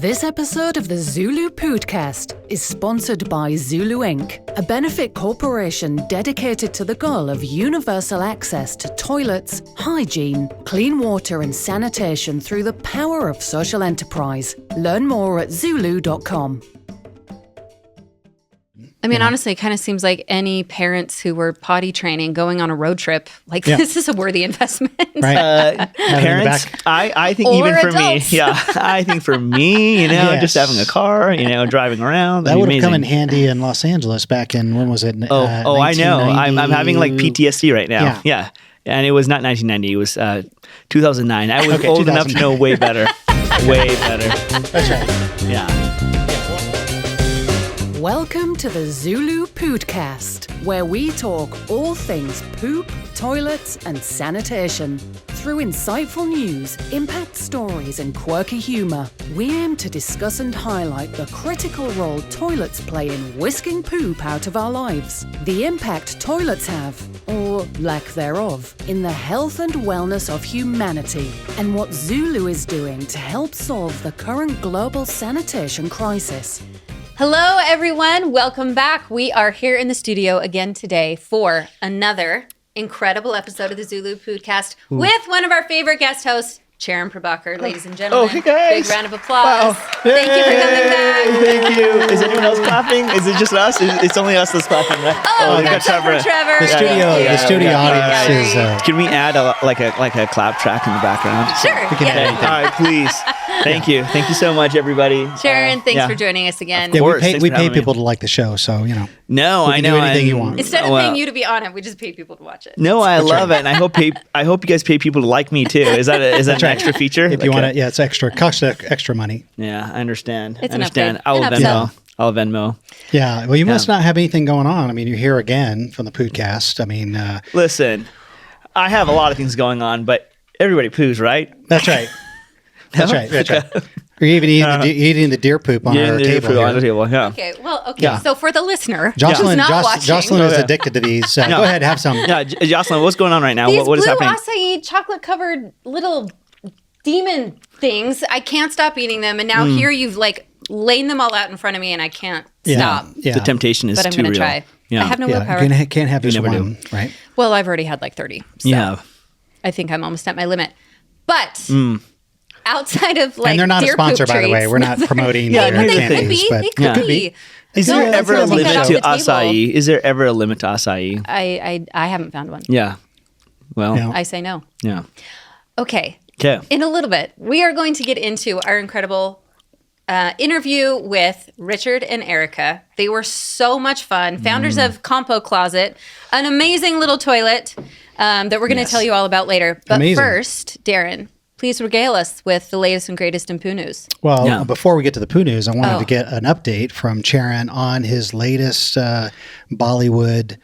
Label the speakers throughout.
Speaker 1: This episode of the Zulu Pōōdcast is sponsored by Zulu Inc., a benefit corporation dedicated to the goal of universal access to toilets, hygiene, clean water and sanitation through the power of social enterprise. Learn more at ZuLoo.com.
Speaker 2: I mean, honestly, it kind of seems like any parents who were potty training going on a road trip, this is a worthy investment.
Speaker 3: Right. Parents, I think
Speaker 2: or
Speaker 3: even for
Speaker 2: adults.
Speaker 3: me, I think for me, just having a car, driving around.
Speaker 4: That would have come in
Speaker 3: amazing.
Speaker 4: handy in Los Angeles back in, when was it?
Speaker 3: I know. I'm having like PTSD right now.
Speaker 4: Yeah.
Speaker 3: And it was not 1990. It was 2009. I was
Speaker 4: Okay,
Speaker 3: old enough to know way better. Way better.
Speaker 4: That's right.
Speaker 3: Yeah.
Speaker 1: Welcome to the Zulu Pōōdcast, where we talk all things poop, toilets, and sanitation. Through insightful news, impact stories, and quirky humour, we aim to discuss and highlight the critical role toilets play in whisking poop out of our lives, the impact toilets have, or lack thereof, in the health and wellness of humanity, and what Zulu is doing to help solve the current global sanitation crisis.
Speaker 2: Hello, everyone. Welcome back. We are here in the studio again today for another incredible episode of the Zulu Pōōdcast with one of our favorite guest hosts, Sharon Prabhakar, ladies and gentlemen.
Speaker 3: Oh, hey guys.
Speaker 2: Big round of applause.
Speaker 3: Wow.
Speaker 2: Thank you for coming back.
Speaker 3: Thank you. Is anyone else clapping? Is it just us? It's only us that's clapping, right?
Speaker 2: Oh,
Speaker 3: we got
Speaker 2: except for Trevor.
Speaker 4: The studio audience is.
Speaker 3: Can we add a clap track in the background?
Speaker 2: Sure.
Speaker 3: Okay. All right, please. Thank you. Thank you so much, everybody.
Speaker 2: Sharon, thanks for joining us again.
Speaker 4: Yeah,
Speaker 3: course.
Speaker 4: we
Speaker 3: Thanks
Speaker 4: pay
Speaker 3: for having
Speaker 4: people
Speaker 3: me.
Speaker 4: to like the show, so
Speaker 3: No,
Speaker 4: we
Speaker 3: I
Speaker 4: can
Speaker 3: know.
Speaker 4: do anything you want.
Speaker 2: Instead of paying you to be on it, we just pay people to watch it.
Speaker 3: No, I love it, and I hope you guys pay people to like me too. Is that an extra feature?
Speaker 4: If you want it, it's extra. Costs extra money.
Speaker 3: Yeah, I understand.
Speaker 2: It's
Speaker 3: I
Speaker 2: an
Speaker 3: understand.
Speaker 2: upgrade.
Speaker 3: I will
Speaker 2: An
Speaker 3: Venmo.
Speaker 2: upsell.
Speaker 3: I'll Venmo.
Speaker 4: Yeah. Well, you must not have anything going on. I mean, you're here again from the Poodcast. I mean,
Speaker 3: Listen, I have a lot of things going on, but everybody poos, right?
Speaker 4: that's right. That's right. That's right. You're even eating the deer poop on our table.
Speaker 3: Poo
Speaker 4: here.
Speaker 3: on the table. Yeah.
Speaker 2: Okay, well,
Speaker 4: Yeah.
Speaker 2: So for the listener
Speaker 4: Jocelyn,
Speaker 2: who's not watching,
Speaker 4: Jocelyn is addicted to these. Go ahead, have some.
Speaker 3: Yeah, Jocelyn, what's going on right now?
Speaker 2: these
Speaker 3: What is
Speaker 2: blue
Speaker 3: happening?
Speaker 2: acai chocolate-covered little demon things, I can't stop eating them. And now here you've laid them all out in front of me and I can't stop.
Speaker 4: Yeah.
Speaker 3: The temptation is
Speaker 2: But I'm
Speaker 3: too
Speaker 2: going to
Speaker 3: real.
Speaker 2: try.
Speaker 3: Yeah.
Speaker 2: I have no
Speaker 4: Yeah.
Speaker 2: willpower.
Speaker 4: You can't have just
Speaker 3: never
Speaker 4: one,
Speaker 3: do.
Speaker 4: right?
Speaker 2: Well, I've already had like 30. So
Speaker 3: Yeah.
Speaker 2: I think I'm almost at my limit. But outside of
Speaker 4: And they're not a
Speaker 2: deer
Speaker 4: sponsor,
Speaker 2: poop
Speaker 4: by the way.
Speaker 2: treats-
Speaker 4: We're not promoting
Speaker 3: Yeah,
Speaker 4: their
Speaker 3: here's the
Speaker 2: They could
Speaker 4: campaigns,
Speaker 2: be.
Speaker 4: but
Speaker 2: They could be.
Speaker 3: Is
Speaker 2: No,
Speaker 3: there
Speaker 2: let's
Speaker 3: ever a
Speaker 2: not take that
Speaker 3: limit
Speaker 2: off
Speaker 3: to
Speaker 2: the table.
Speaker 3: acai? Is there ever a limit to acai?
Speaker 2: I haven't found one.
Speaker 3: Yeah. Well,
Speaker 4: No.
Speaker 2: I say no.
Speaker 3: yeah.
Speaker 2: Okay.
Speaker 3: Okay.
Speaker 2: In a little bit, we are going to get into our incredible interview with Richard and Erica. They were so much fun. Founders of Compo Closet, an amazing little toilet that we're going to tell you all about later. But
Speaker 4: Amazing.
Speaker 2: first, Darren, please regale us with the latest and greatest in poo news.
Speaker 4: Well,
Speaker 3: Yeah.
Speaker 4: before we get to the poo news, I wanted
Speaker 2: Oh.
Speaker 4: to get an update from Charon on his latest Bollywood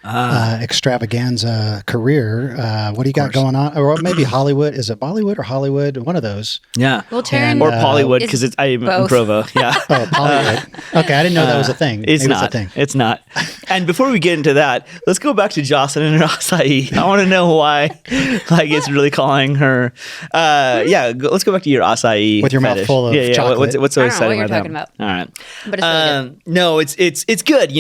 Speaker 4: extravaganza career. What do you got going on? Or maybe Hollywood. Is it Bollywood or Hollywood? One of those.
Speaker 3: Yeah.
Speaker 2: Well, Taryn,
Speaker 3: Or Pollywood, because
Speaker 2: it's
Speaker 3: I'm in
Speaker 2: both.
Speaker 3: Provo. Yeah.
Speaker 4: Oh, Bollywood. Okay, I didn't know that was a thing.
Speaker 3: It's
Speaker 4: Maybe
Speaker 3: not.
Speaker 4: It's a thing.
Speaker 3: It's not. And before we get into that, let's go back to Jocelyn and her acai. I want to know why, it's really calling her. Let's go back to your acai
Speaker 4: With your mouth
Speaker 3: fetish.
Speaker 4: full of chocolate.
Speaker 3: What's so
Speaker 2: I don't know what
Speaker 3: exciting
Speaker 2: you're
Speaker 3: about
Speaker 2: talking
Speaker 3: that?
Speaker 2: about.
Speaker 3: All right.
Speaker 2: but it's really good.
Speaker 3: No, it's good.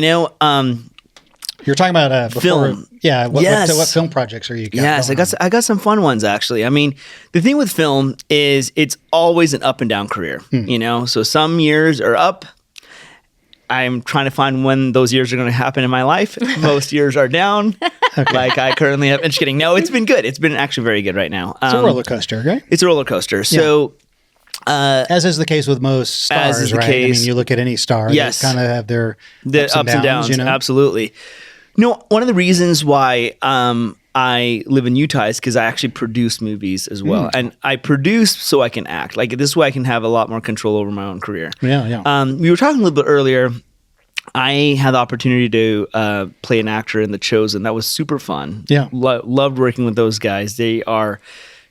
Speaker 4: You're talking about before.
Speaker 3: Film.
Speaker 4: Yeah.
Speaker 3: Yes.
Speaker 4: What film projects are you got?
Speaker 3: Yes,
Speaker 4: going on?
Speaker 3: I got some fun ones actually. I mean, the thing with film is it's always an up and down career. So some years are up. I'm trying to find when those years are going to happen in my life. Most years are down. Like I currently have. I'm just kidding. No, it's been good. It's been actually very good right now.
Speaker 4: It's a roller coaster, right?
Speaker 3: It's a roller coaster. So
Speaker 4: As is the case with most stars,
Speaker 3: As is the
Speaker 4: right?
Speaker 3: case.
Speaker 4: I mean, you look at any star,
Speaker 3: Yes.
Speaker 4: they kind of have their
Speaker 3: the ups and downs, absolutely. One of the reasons why I live in Utah is because I actually produce movies as well, and I produce so I can act. Like this way, I can have a lot more control over my own career.
Speaker 4: Yeah.
Speaker 3: We were talking a little bit earlier. I had the opportunity to play an actor in The Chosen. That was super fun.
Speaker 4: Yeah.
Speaker 3: Loved working with those guys. They are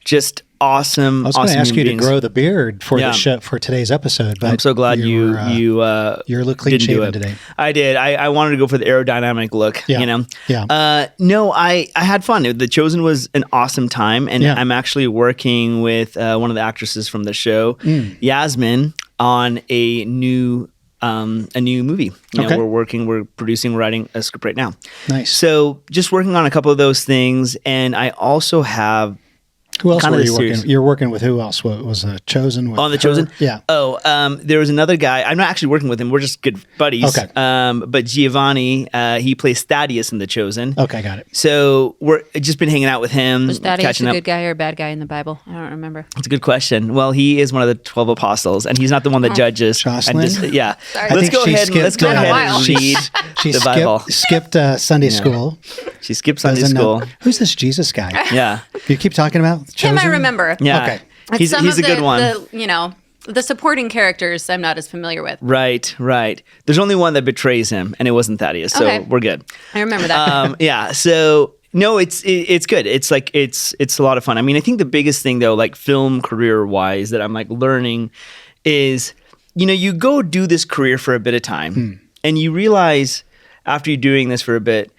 Speaker 3: just awesome.
Speaker 4: I was going to ask you to grow the beard for
Speaker 3: Yeah.
Speaker 4: the show, for today's episode, but
Speaker 3: I'm so glad you
Speaker 4: look clean
Speaker 3: didn't do
Speaker 4: shaven
Speaker 3: it
Speaker 4: today.
Speaker 3: I did. I wanted to go for the aerodynamic look.
Speaker 4: Yeah. Yeah.
Speaker 3: No, I had fun. The Chosen was an awesome time, and
Speaker 4: Yeah.
Speaker 3: I'm actually working with one of the actresses from the show, Yasmin. on a new movie.
Speaker 4: Okay.
Speaker 3: We're producing, writing a script right now.
Speaker 4: Nice.
Speaker 3: So just working on a couple of those things, and I also have.
Speaker 4: Who else
Speaker 3: kind
Speaker 4: were
Speaker 3: of
Speaker 4: you
Speaker 3: the series.
Speaker 4: working? You're working with who else? What was Chosen? With
Speaker 3: On The
Speaker 4: her?
Speaker 3: Chosen?
Speaker 4: Yeah.
Speaker 3: Oh, there was another guy. I'm not actually working with him. We're just good buddies.
Speaker 4: Okay.
Speaker 3: But Giovanni, he plays Thaddeus in The Chosen.
Speaker 4: Okay, got it.
Speaker 3: So we're just been hanging out with him,
Speaker 2: Was Thaddeus
Speaker 3: catching
Speaker 2: a
Speaker 3: up.
Speaker 2: good guy or a bad guy in the Bible? I don't remember.
Speaker 3: That's a good question. Well, he is one of the 12 apostles, and he's not the one that judges.
Speaker 4: Jocelyn?
Speaker 3: Yeah.
Speaker 2: Sorry.
Speaker 4: I
Speaker 3: Let's
Speaker 4: think
Speaker 3: go
Speaker 4: she
Speaker 3: ahead and
Speaker 4: skipped,
Speaker 3: read
Speaker 4: She
Speaker 3: the Bible.
Speaker 4: skipped Sunday school.
Speaker 3: She skipped Sunday
Speaker 4: Doesn't know-
Speaker 3: school.
Speaker 4: Who's this Jesus guy?
Speaker 3: Yeah.
Speaker 4: You keep talking about
Speaker 2: Him, I
Speaker 4: Chosen?
Speaker 2: remember.
Speaker 3: Yeah.
Speaker 4: Okay.
Speaker 2: It's
Speaker 3: He's
Speaker 2: some
Speaker 3: a
Speaker 2: of
Speaker 3: good one.
Speaker 2: The supporting characters I'm not as familiar with.
Speaker 3: Right. There's only one that betrays him, and it wasn't Thaddeus, so
Speaker 2: Okay.
Speaker 3: we're good.
Speaker 2: I remember that.
Speaker 3: Yeah. So no, it's good. It's like it's a lot of fun. I mean, I think the biggest thing though, like film career wise, that I'm like learning is, you go do this career for a bit of time, and you realize after you're doing this for a bit,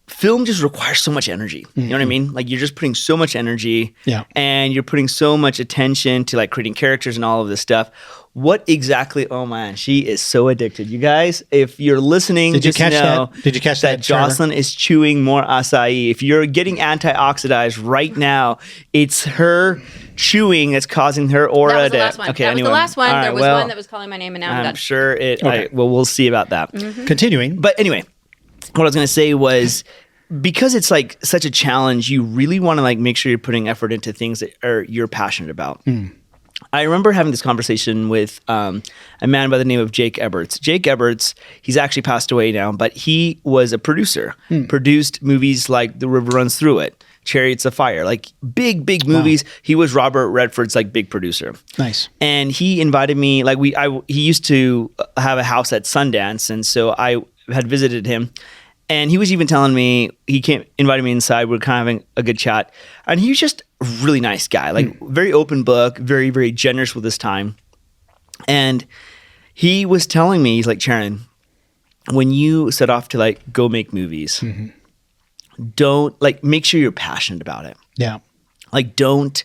Speaker 3: film just requires so much energy. You know what I mean? Like you're just putting so much energy,
Speaker 4: Yeah.
Speaker 3: and you're putting so much attention to like creating characters and all of this stuff. What exactly? Oh man, she is so addicted. You guys, if you're listening,
Speaker 4: Did you
Speaker 3: just
Speaker 4: catch
Speaker 3: know
Speaker 4: that? Did you catch that, Trevor?
Speaker 3: Jocelyn is chewing more acai. If you're getting antioxidized right now, it's her chewing that's causing her aura
Speaker 2: that was the
Speaker 3: to.
Speaker 2: last one.
Speaker 3: Okay,
Speaker 2: that
Speaker 3: anyway.
Speaker 2: was the last one.
Speaker 3: All right,
Speaker 2: There was
Speaker 3: well,
Speaker 2: one that was calling my name, and now I'm
Speaker 3: I'm
Speaker 2: done.
Speaker 3: sure it.
Speaker 4: Okay.
Speaker 3: Well, we'll see about that.
Speaker 4: Continuing.
Speaker 3: But anyway, what I was going to say was, because it's like such a challenge, you really want to like make sure you're putting effort into things that you're passionate about. I remember having this conversation with a man by the name of Jake Eberts. Jake Eberts, he's actually passed away now, but he was a producer, produced movies like The River Runs Through It, Chariots of Fire, like big movies. He was Robert Redford's like big producer.
Speaker 4: Nice.
Speaker 3: And he invited me, like he used to have a house at Sundance, and so I had visited him. And he was even telling me, invited me inside. We were kind of having a good chat. And he was just a really nice guy, like very open book, very, very generous with his time. And he was telling me, he's like, Sharon, when you set off to like go make movies, don't like, make sure you're passionate about it.
Speaker 4: Yeah.
Speaker 3: Like, don't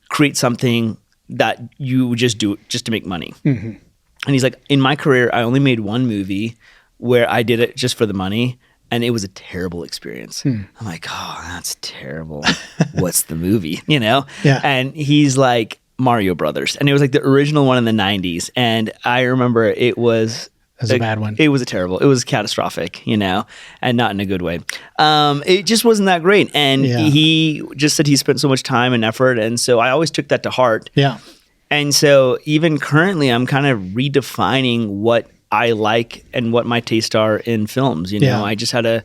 Speaker 3: create something that you just do just to make money. And he's like, in my career, I only made one movie where I did it just for the money. And it was a terrible experience. I'm like, oh, that's terrible. What's the movie?
Speaker 4: Yeah.
Speaker 3: And he's like, Mario Brothers. And it was like the original one in the 90s. And I remember it was
Speaker 4: a bad one.
Speaker 3: It was it was catastrophic, and not in a good way. It just wasn't that great. And he just said he spent so much time and effort. And so I always took that to heart.
Speaker 4: Yeah.
Speaker 3: And so even currently, I'm kind of redefining what I like and what my tastes are in films.
Speaker 4: Yeah.
Speaker 3: I just had a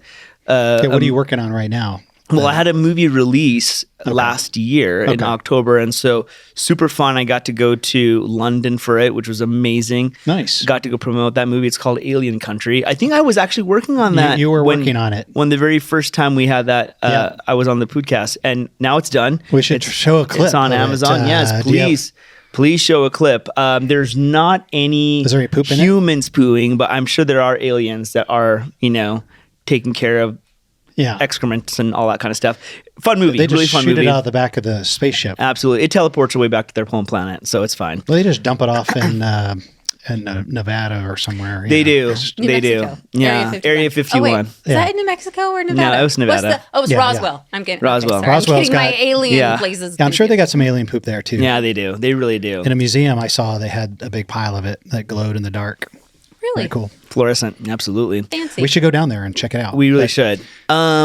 Speaker 4: Okay, what are you working on right now?
Speaker 3: well, I had a movie release last year in October, and so super fun. I got to go to London for it, which was amazing.
Speaker 4: Nice.
Speaker 3: Got to go promote that movie. It's called Alien Country. I think I was actually working on that.
Speaker 4: You were working on it.
Speaker 3: When the very first time we had that, I was on the Poodcast, and now it's done.
Speaker 4: We should show a clip.
Speaker 3: It's on
Speaker 4: of
Speaker 3: Amazon.
Speaker 4: it.
Speaker 3: Yes, please. Please show a clip. There's not any
Speaker 4: Is there any poop in it?
Speaker 3: humans pooing, but I'm sure there are aliens that are, taking care of excrements and all that kind of stuff. Fun movie.
Speaker 4: They just
Speaker 3: really fun
Speaker 4: shoot
Speaker 3: movie.
Speaker 4: it out of the back of the spaceship.
Speaker 3: Absolutely. It teleports away back to their home planet, so it's fine.
Speaker 4: Well, they just dump it off in Nevada or somewhere.
Speaker 3: They do.
Speaker 2: New
Speaker 3: They
Speaker 2: Mexico.
Speaker 3: do. Yeah. Area 51.
Speaker 2: Oh, wait. Is that in New Mexico or Nevada?
Speaker 3: No, it was Nevada.
Speaker 2: It's
Speaker 4: Yeah,
Speaker 2: Roswell. I'm getting
Speaker 3: Roswell.
Speaker 2: Okay, sorry.
Speaker 4: Roswell's
Speaker 2: I'm getting my
Speaker 4: got-
Speaker 2: alien places.
Speaker 4: Yeah, I'm sure they
Speaker 2: confused.
Speaker 4: got some alien poop there too.
Speaker 3: Yeah, they do. They really do.
Speaker 4: In a museum I saw they had a big pile of it that glowed in the dark.
Speaker 2: Really
Speaker 4: Very cool.
Speaker 3: Fluorescent. Absolutely.
Speaker 2: fancy.
Speaker 4: We should go down there and check it out.
Speaker 3: We really
Speaker 4: But
Speaker 3: should.
Speaker 4: We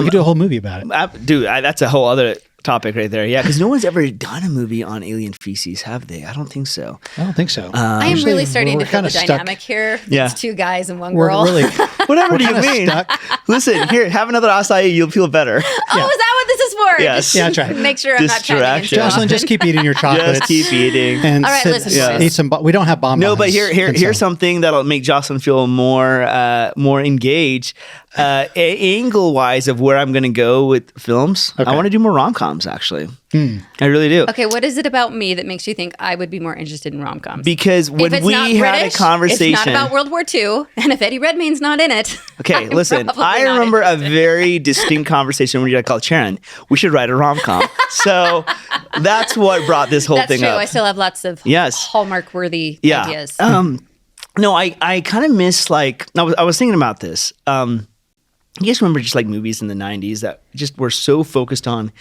Speaker 4: could do a whole movie about it.
Speaker 3: Dude, that's a whole other topic right there. Yeah, because no one's ever done a movie on alien feces, have they? I don't think so.
Speaker 4: I don't think so.
Speaker 2: I am
Speaker 4: Usually
Speaker 2: really starting
Speaker 4: we're
Speaker 2: to feel
Speaker 4: kinda
Speaker 2: the
Speaker 4: stuck.
Speaker 2: dynamic here.
Speaker 3: Yeah.
Speaker 2: It's two guys and one
Speaker 4: We're
Speaker 2: girl.
Speaker 4: really
Speaker 3: Whatever do you
Speaker 4: kinda
Speaker 3: mean?
Speaker 4: stuck.
Speaker 3: Listen, here, have another acai. You'll feel better.
Speaker 2: Oh, is that what this is for?
Speaker 3: Yes.
Speaker 2: Just
Speaker 4: Yeah, that's right.
Speaker 2: Make sure I'm not chiming in
Speaker 3: Distraction.
Speaker 2: too
Speaker 4: Jocelyn,
Speaker 2: often.
Speaker 4: just keep eating your chocolates.
Speaker 3: Just keep eating.
Speaker 4: And
Speaker 2: All right, listen, boys.
Speaker 4: eat some. We don't have bonbons.
Speaker 3: No, but
Speaker 4: And
Speaker 3: here's
Speaker 4: so-
Speaker 3: something that'll make Jocelyn feel more engaged. angle-wise of where I'm going to go with films, I want to do more rom-coms, actually. I really do.
Speaker 2: Okay, what is it about me that makes you think I would be more interested in rom-coms?
Speaker 3: Because when
Speaker 2: if it's
Speaker 3: we
Speaker 2: not
Speaker 3: had
Speaker 2: British,
Speaker 3: a conversation...
Speaker 2: it's not about World War II, and if Eddie Redmayne's not in it...
Speaker 3: Okay,
Speaker 2: I'm
Speaker 3: listen,
Speaker 2: probably
Speaker 3: I
Speaker 2: not
Speaker 3: remember a
Speaker 2: interested.
Speaker 3: very distinct conversation when you called Sharon, we should write a rom-com. So that's what brought this whole
Speaker 2: That's
Speaker 3: thing
Speaker 2: true.
Speaker 3: up.
Speaker 2: I still have lots of
Speaker 3: Yes.
Speaker 2: Hallmark-worthy
Speaker 3: Yeah.
Speaker 2: ideas.
Speaker 3: No, I kind of miss, like, I was thinking about this. You guys remember just like movies in the 90s that just were so focused on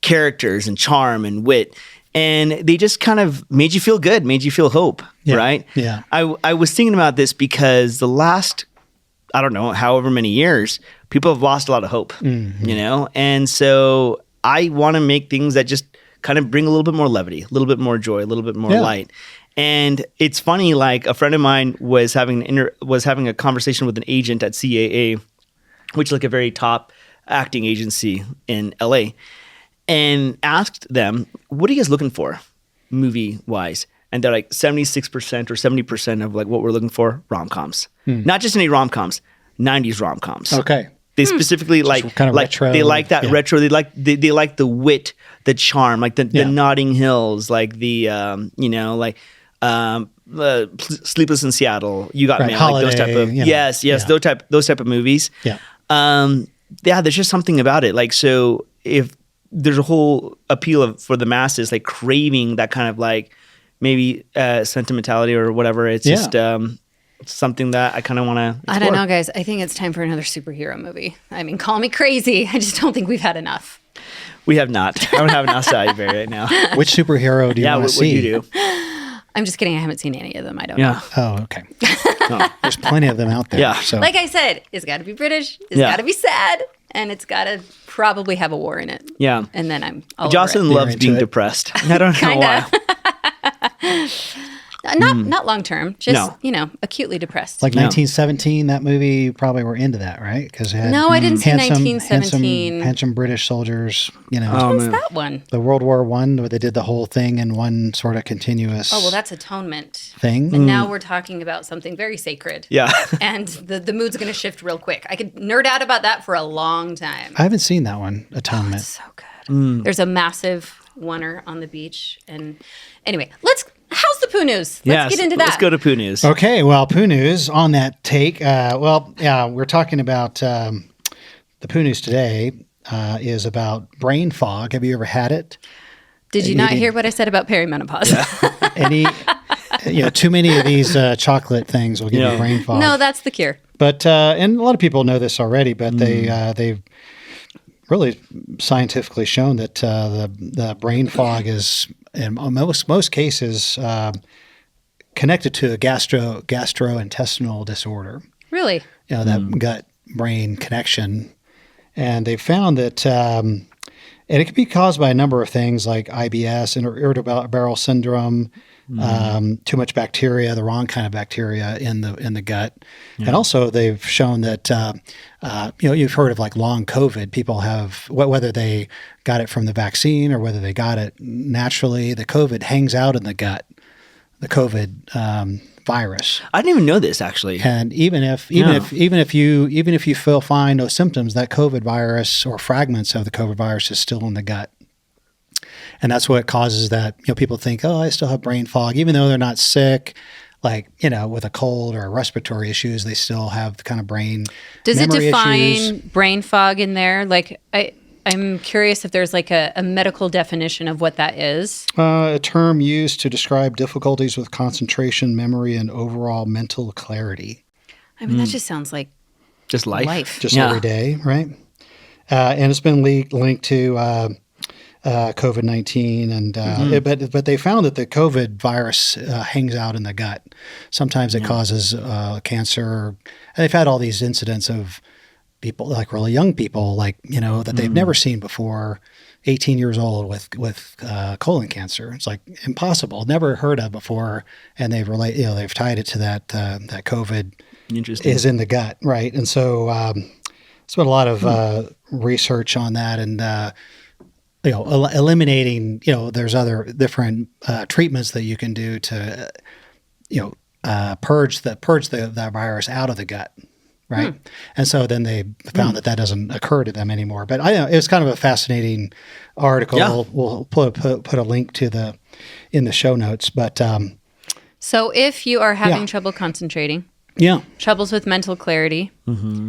Speaker 3: characters and charm and wit, and they just kind of made you feel good, made you feel hope, right?
Speaker 4: Yeah.
Speaker 3: I was thinking about this because the last, I don't know, however many years, people have lost a lot of hope, you know? And so I want to make things that just kind of bring a little bit more levity, a little bit more joy, a little bit more light. And it's funny, like a friend of mine was having a conversation with an agent at CAA, which is like a very top acting agency in LA, and asked them, what are you guys looking for movie-wise? And they're like 76% or 70% of like what we're looking for, rom-coms. Not just any rom-coms, 90s rom-coms.
Speaker 4: Okay.
Speaker 3: They specifically like
Speaker 4: kind of
Speaker 3: like
Speaker 4: retro,
Speaker 3: they like that
Speaker 4: yeah.
Speaker 3: retro. They like the wit, the charm, like the Notting Hills, like the Sleepless in Seattle, You Got
Speaker 4: Right,
Speaker 3: Mail,
Speaker 4: Holiday,
Speaker 3: like those type of
Speaker 4: you know,
Speaker 3: yes,
Speaker 4: yeah.
Speaker 3: those type of movies.
Speaker 4: Yeah.
Speaker 3: There's just something about it. Like, so if there's a whole appeal for the masses, like craving that kind of like maybe sentimentality or whatever, it's just something that I kind of want to.
Speaker 2: I don't know, guys. I think it's time for another superhero movie. I mean, call me crazy. I just don't think we've had enough.
Speaker 3: We have not. I don't have an outside Barry right now.
Speaker 4: Which superhero do you want
Speaker 3: what
Speaker 4: to see?
Speaker 3: you do?
Speaker 2: I'm just kidding. I haven't seen any of them. I don't know.
Speaker 3: Yeah.
Speaker 4: Oh, okay. There's plenty of them out there.
Speaker 3: Yeah.
Speaker 4: So
Speaker 2: Like I said, it's got to be British. It's got to be sad. And it's got to probably have a war in it.
Speaker 3: Yeah.
Speaker 2: And then I'm all
Speaker 3: Jocelyn
Speaker 2: over
Speaker 3: loves
Speaker 4: into
Speaker 3: being
Speaker 4: it.
Speaker 3: depressed. I don't know why.
Speaker 2: it. Not long term. Just, acutely depressed.
Speaker 4: like 1917, that movie, you probably were into that, right? Because
Speaker 2: No, I didn't see 1917.
Speaker 4: Handsome British soldiers,
Speaker 2: What's that one?
Speaker 4: the World War I, where they did the whole thing in one sort of continuous
Speaker 2: Oh, well, that's Atonement.
Speaker 4: thing.
Speaker 2: And now we're talking about something very sacred.
Speaker 3: Yeah.
Speaker 2: And the mood's going to shift real quick. I could nerd out about that for a long time.
Speaker 4: I haven't seen that one, Atonement.
Speaker 2: So good. There's a massive oneer on the beach. And anyway, how's the Pooh news? Let's get into that.
Speaker 3: Let's go to Pooh News.
Speaker 4: Okay, well, Pooh News on that take. We're talking about the Pooh News today is about brain fog. Have you ever had it?
Speaker 2: Did you not hear what I said about perimenopause?
Speaker 4: Too many of these chocolate things will give you brain fog.
Speaker 2: No, that's the cure.
Speaker 4: But and a lot of people know this already, but they've really scientifically shown that the brain fog is in most cases connected to a gastrointestinal disorder.
Speaker 2: Really?
Speaker 4: That gut brain connection, and they found that. And it can be caused by a number of things like IBS, irritable bowel syndrome, too much bacteria, the wrong kind of bacteria in the gut, and also they've shown that you've heard of like long COVID. People have whether they got it from the vaccine or whether they got it naturally. The COVID hangs out in the gut. The COVID virus.
Speaker 3: I didn't even know this actually.
Speaker 4: And even if you feel fine, no symptoms, that COVID virus or fragments of the COVID virus is still in the gut. And that's what causes that, people think, oh, I still have brain fog, even though they're not sick, like, with a cold or respiratory issues, they still have the kind of brain
Speaker 2: Does it
Speaker 4: memory
Speaker 2: define
Speaker 4: issues.
Speaker 2: brain fog in there? Like, I'm curious if there's like a medical definition of what that is.
Speaker 4: A term used to describe difficulties with concentration, memory, and overall mental clarity.
Speaker 2: I mean, that just sounds like
Speaker 3: Just life.
Speaker 4: Just every day, right? And it's been linked to COVID-19, and but they found that the COVID virus hangs out in the gut. Sometimes it causes cancer. And they've had all these incidents of people, like really young people, like that they've never seen before, 18 years old with colon cancer. It's like impossible, never heard of before, and they've tied it to that COVID is in the gut, right? And so it's been a lot of research on that, and eliminating. There's other different treatments that you can do to purge the virus out of the gut. right? And so then they found that doesn't occur to them anymore. But I know it was kind of a fascinating article.
Speaker 3: Yeah.
Speaker 4: We'll put a link to in the show notes. But
Speaker 2: So if you are having trouble concentrating, troubles with mental clarity,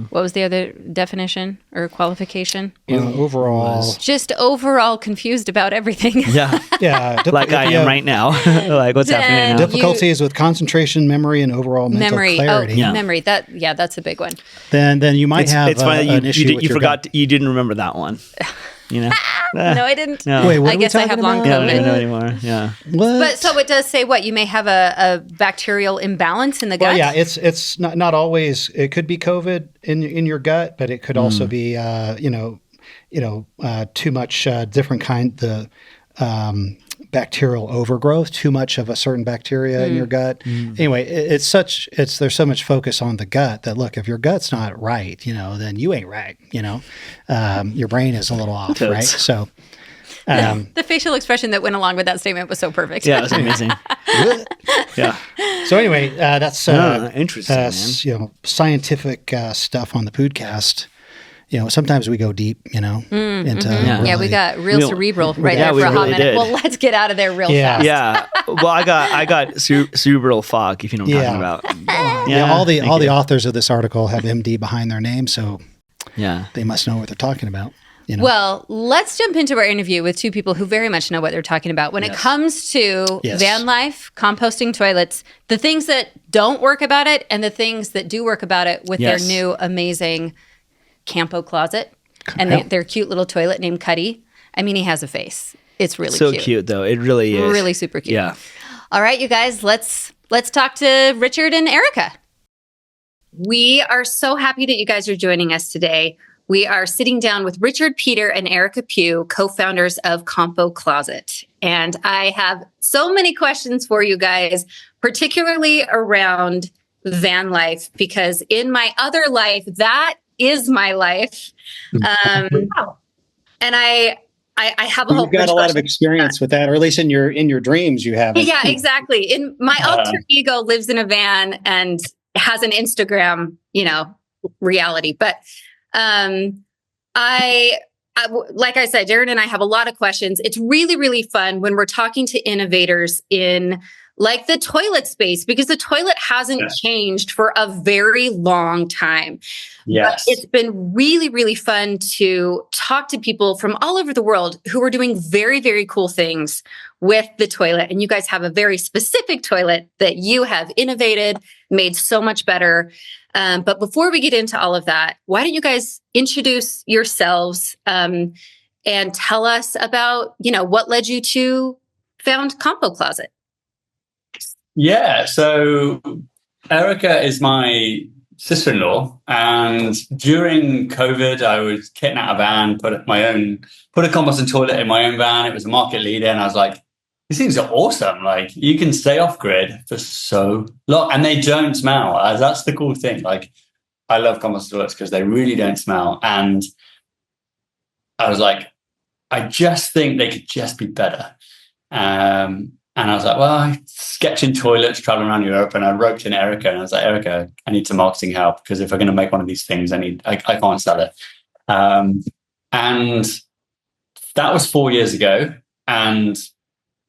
Speaker 2: what was the other definition or qualification?
Speaker 4: Overall,
Speaker 2: Just overall confused about everything.
Speaker 3: Yeah. Like I am right now. Like what's happening now.
Speaker 4: difficulties with concentration, memory, and overall mental clarity.
Speaker 2: Memory. That's a big one.
Speaker 4: Then you might have
Speaker 3: it's funny
Speaker 4: an issue with
Speaker 3: you
Speaker 4: your
Speaker 3: forgot
Speaker 4: gut.
Speaker 3: You didn't remember that one. You know?
Speaker 2: No, I didn't.
Speaker 3: No.
Speaker 4: Wait, what
Speaker 2: I
Speaker 4: are we
Speaker 2: guess I
Speaker 4: talking
Speaker 2: have long
Speaker 4: about?
Speaker 3: Yeah, I don't even know
Speaker 2: COVID.
Speaker 3: anymore. Yeah.
Speaker 4: What?
Speaker 2: But so it does say what you may have a bacterial imbalance in the gut.
Speaker 4: Well, yeah, it's not always. It could be COVID in your gut, but it could also be too much different kind bacterial overgrowth, too much of a certain bacteria in your gut. Anyway, there's so much focus on the gut that look, if your gut's not right, then you ain't right. Your brain is a little off, right? So.
Speaker 2: The facial expression that went along with that statement was so perfect.
Speaker 3: Yeah, it was amazing. Yeah.
Speaker 4: So anyway, that's
Speaker 3: interesting,
Speaker 4: that's scientific stuff on the Poodcast. Sometimes we go deep, into
Speaker 2: Yeah, we got real cerebral right there
Speaker 3: we
Speaker 2: for a hot
Speaker 3: really
Speaker 2: minute.
Speaker 3: did.
Speaker 2: Well, let's get out of there real fast.
Speaker 3: Yeah. Well, I got cerebral fog, if you know what I'm talking about.
Speaker 4: all the authors of this article have MD behind their name, so they must know what they're talking about.
Speaker 2: Well, let's jump into our interview with two people who very much know what they're talking about. When it comes to van life, composting toilets, the things that don't work about it and the things that do work about it with their new amazing Compo Closet and their cute little toilet named Cuddy. I mean, he has a face. It's really
Speaker 3: so cute, though. It really is.
Speaker 2: Really super cute.
Speaker 3: Yeah.
Speaker 2: All right, you guys, let's talk to Richard and Erica. We are so happy that you guys are joining us today. We are sitting down with Richard Peter and Erica Pugh, co-founders of Compo Closet. And I have so many questions for you guys, particularly around van life, because in my other life, that is my life. And I have a whole
Speaker 4: You've got a lot of experience with that, or at least in your dreams you have.
Speaker 2: Yeah, exactly. In my alter ego lives in a van and has an Instagram, reality. But I like I said, Jared and I have a lot of questions. It's really, really fun when we're talking to innovators in like the toilet space, because the toilet hasn't changed for a very long time.
Speaker 5: Yes.
Speaker 2: But it's been really, really fun to talk to people from all over the world who are doing very, very cool things with the toilet. And you guys have a very specific toilet that you have innovated, made so much better. But before we get into all of that, why don't you guys introduce yourselves and tell us about, what led you to found Compo Closet?
Speaker 5: Yeah, so Erica is my sister-in-law, and during COVID, I was kitting out a van, put a composting toilet in my own van. It was a market leader, and I was like, these things are awesome. Like, you can stay off grid for so long, and they don't smell. That's the cool thing. Like, I love composting toilets because they really don't smell. And I was like, I just think they could just be better. And I was like, well, I'm sketching toilets, traveling around Europe, and I roped in Erica, and I was like, Erica, I need some marketing help, because if I'm going to make one of these things, I can't sell it. And that was 4 years ago, and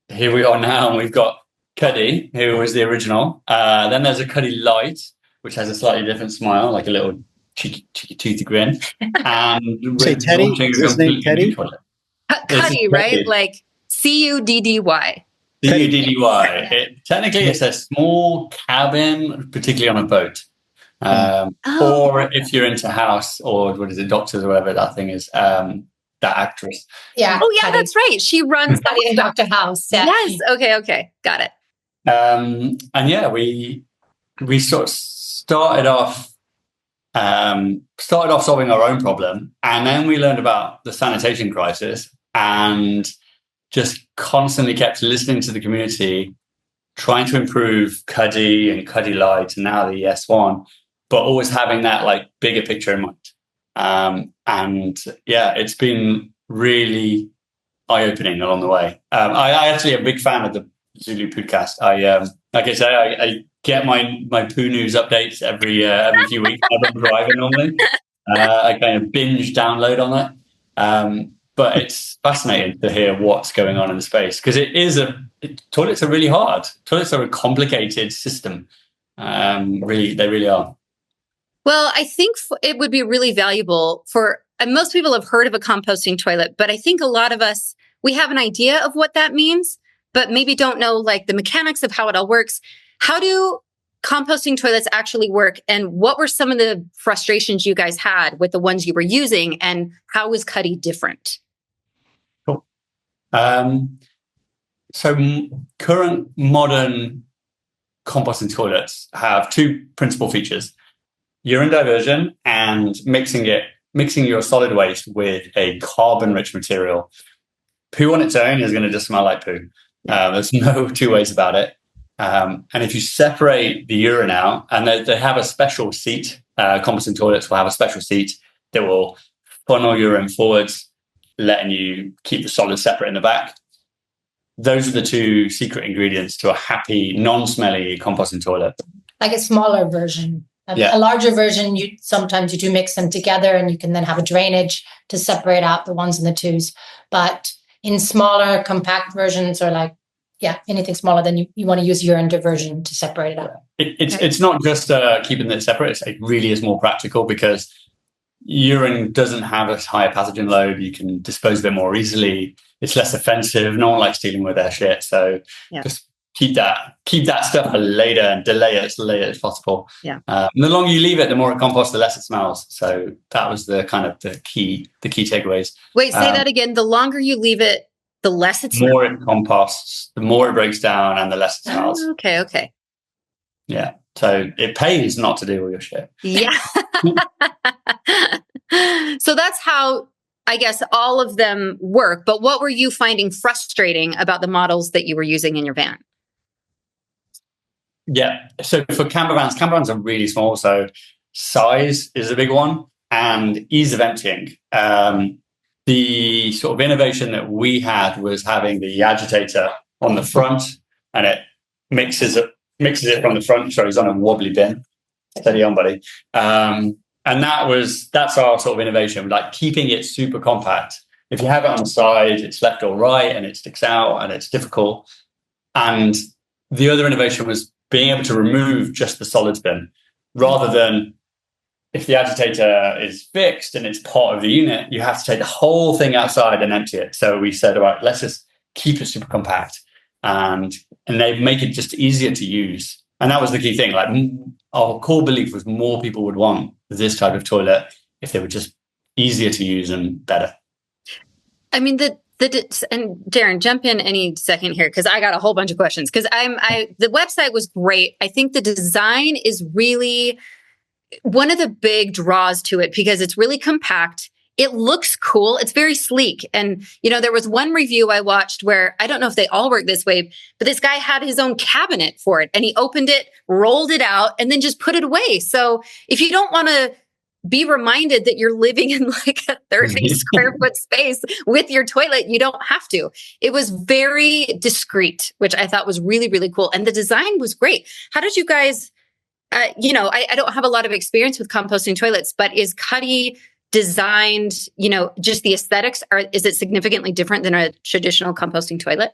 Speaker 5: here we are now, and we've got Cuddy, who was the original. Then there's a Cuddy Light, which has a slightly different smile, like a little cheeky toothy grin. And
Speaker 4: say Teddy? Is his name Teddy?
Speaker 2: Cuddy, right? Like Cuddy.
Speaker 5: Cuddy. Technically, it's a small cabin, particularly on a boat. Or if you're into House, or what is it, Doctors or whatever that thing is, that actress.
Speaker 2: Yeah. Oh, yeah, that's right. She runs
Speaker 6: Dr. House. Yeah.
Speaker 2: Yes. Okay. Got it.
Speaker 5: And yeah, we sort of started off solving our own problem, and then we learned about the sanitation crisis, and just constantly kept listening to the community, trying to improve Cuddy and Cuddy Light, and now the S1, but always having that like bigger picture in mind. And yeah, it's been really eye-opening along the way. I actually am a big fan of the Zulu Pōōdcast. Like I say, get my poo news updates every few weeks. I've been driving normally. I kind of binge download on that. But it's fascinating to hear what's going on in the space, because toilets are really hard. Toilets are a complicated system. They really are.
Speaker 2: Well, I think it would be really valuable and most people have heard of a composting toilet, but I think a lot of us, we have an idea of what that means, but maybe don't know like the mechanics of how it all works. How do composting toilets actually work? And what were some of the frustrations you guys had with the ones you were using? And how was Cuddy different?
Speaker 5: Cool. So current modern composting toilets have two principal features: urine diversion and mixing your solid waste with a carbon-rich material. Poo on its own is going to just smell like poo. There's no two ways about it. And if you separate the urine out, and they have a special seat, composting toilets will have a special seat that will funnel urine forwards, letting you keep the solids separate in the back. Those are the two secret ingredients to a happy, non-smelly composting toilet.
Speaker 6: Like a smaller version.
Speaker 5: Yeah.
Speaker 6: A larger version, sometimes you do mix them together, and you can then have a drainage to separate out the ones and the twos. But in smaller, compact versions, or anything smaller, then you want to use urine diversion to separate it out.
Speaker 5: It's not just keeping it separate. It really is more practical, because urine doesn't have a higher pathogen load. You can dispose of it more easily. It's less offensive. No one likes dealing with their shit. So just keep that stuff for later and delay it as late as possible.
Speaker 2: Yeah.
Speaker 5: And the longer you leave it, the more it composts, the less it smells. So that was the key takeaways.
Speaker 2: Wait, say that again. The longer you leave it, the less it smells.
Speaker 5: The more it composts, the more it breaks down, and the less it smells.
Speaker 2: Oh, okay.
Speaker 5: Yeah. So it pays not to deal with your shit.
Speaker 2: Yeah. So that's how, I guess, all of them work. But what were you finding frustrating about the models that you were using in your van?
Speaker 5: Yeah. So for camper vans are really small. So size is a big one, and ease of emptying. The sort of innovation that we had was having the agitator on the front, and it mixes it from the front. Sorry, it's on a wobbly bin. Steady on, buddy. And that's our sort of innovation, like keeping it super compact. If you have it on the side, it's left or right, and it sticks out, and it's difficult. And the other innovation was being able to remove just the solids bin, rather than, if the agitator is fixed and it's part of the unit, you have to take the whole thing outside and empty it. So we said, all right, let's just keep it super compact, and they make it just easier to use. And that was the key thing. Like, our core belief was more people would want this type of toilet if they were just easier to use and better.
Speaker 2: I mean, and Darren, jump in any second here, because I got a whole bunch of questions. Because the website was great. I think the design is really one of the big draws to it, because it's really compact. It looks cool. It's very sleek. And, there was one review I watched where, I don't know if they all work this way, but this guy had his own cabinet for it, and he opened it, rolled it out, and then just put it away. So if you don't want to be reminded that you're living in like a 30 square foot space with your toilet, you don't have to. It was very discreet, which I thought was really, really cool. And the design was great. How did you guys, I don't have a lot of experience with composting toilets, but is Cuddy designed, just the aesthetics, is it significantly different than a traditional composting toilet?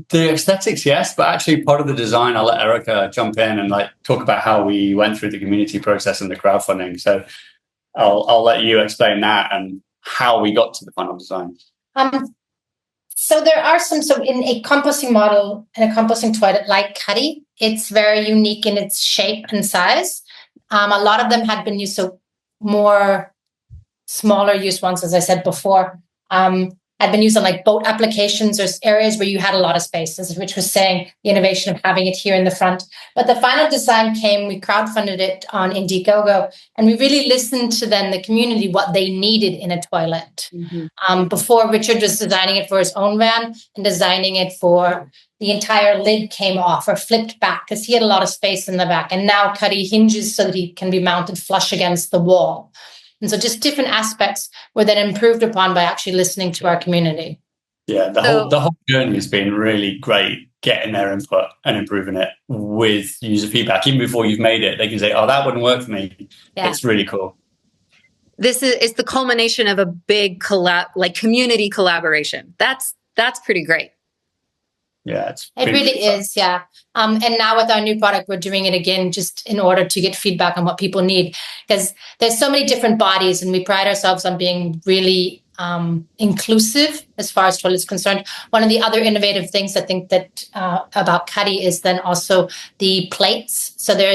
Speaker 5: The aesthetics, yes, but actually part of the design, I'll let Erica jump in and talk about how we went through the community process and the crowdfunding. So I'll let you explain that and how we got to the final design.
Speaker 6: So there are so in a composting model and a composting toilet like Cuddy, it's very unique in its shape and size. A lot of them had been used, so more smaller use ones, as I said before, had been used on like boat applications or areas where you had a lot of space, as Rich was saying, the innovation of having it here in the front. But the final design came, we crowdfunded it on Indiegogo, and we really listened to then the community, what they needed in a toilet. Mm-hmm. Before, Richard was designing it for his own van and designing it for the entire lid came off or flipped back because he had a lot of space in the back. And now Cuddy hinges so that he can be mounted flush against the wall. And so just different aspects were then improved upon by actually listening to our community.
Speaker 5: Yeah, the whole journey has been really great, getting their input and improving it with user feedback. Even before you've made it, they can say, oh, that wouldn't work for me. Yeah. It's really cool.
Speaker 2: This is the culmination of a big community collaboration. That's pretty great.
Speaker 5: Yeah,
Speaker 6: it really is. Yeah. And now with our new product, we're doing it again, just in order to get feedback on what people need, because there's so many different bodies, and we pride ourselves on being really inclusive as far as toilets concerned. One of the other innovative things I think that about Cuddy is then also the plates. So there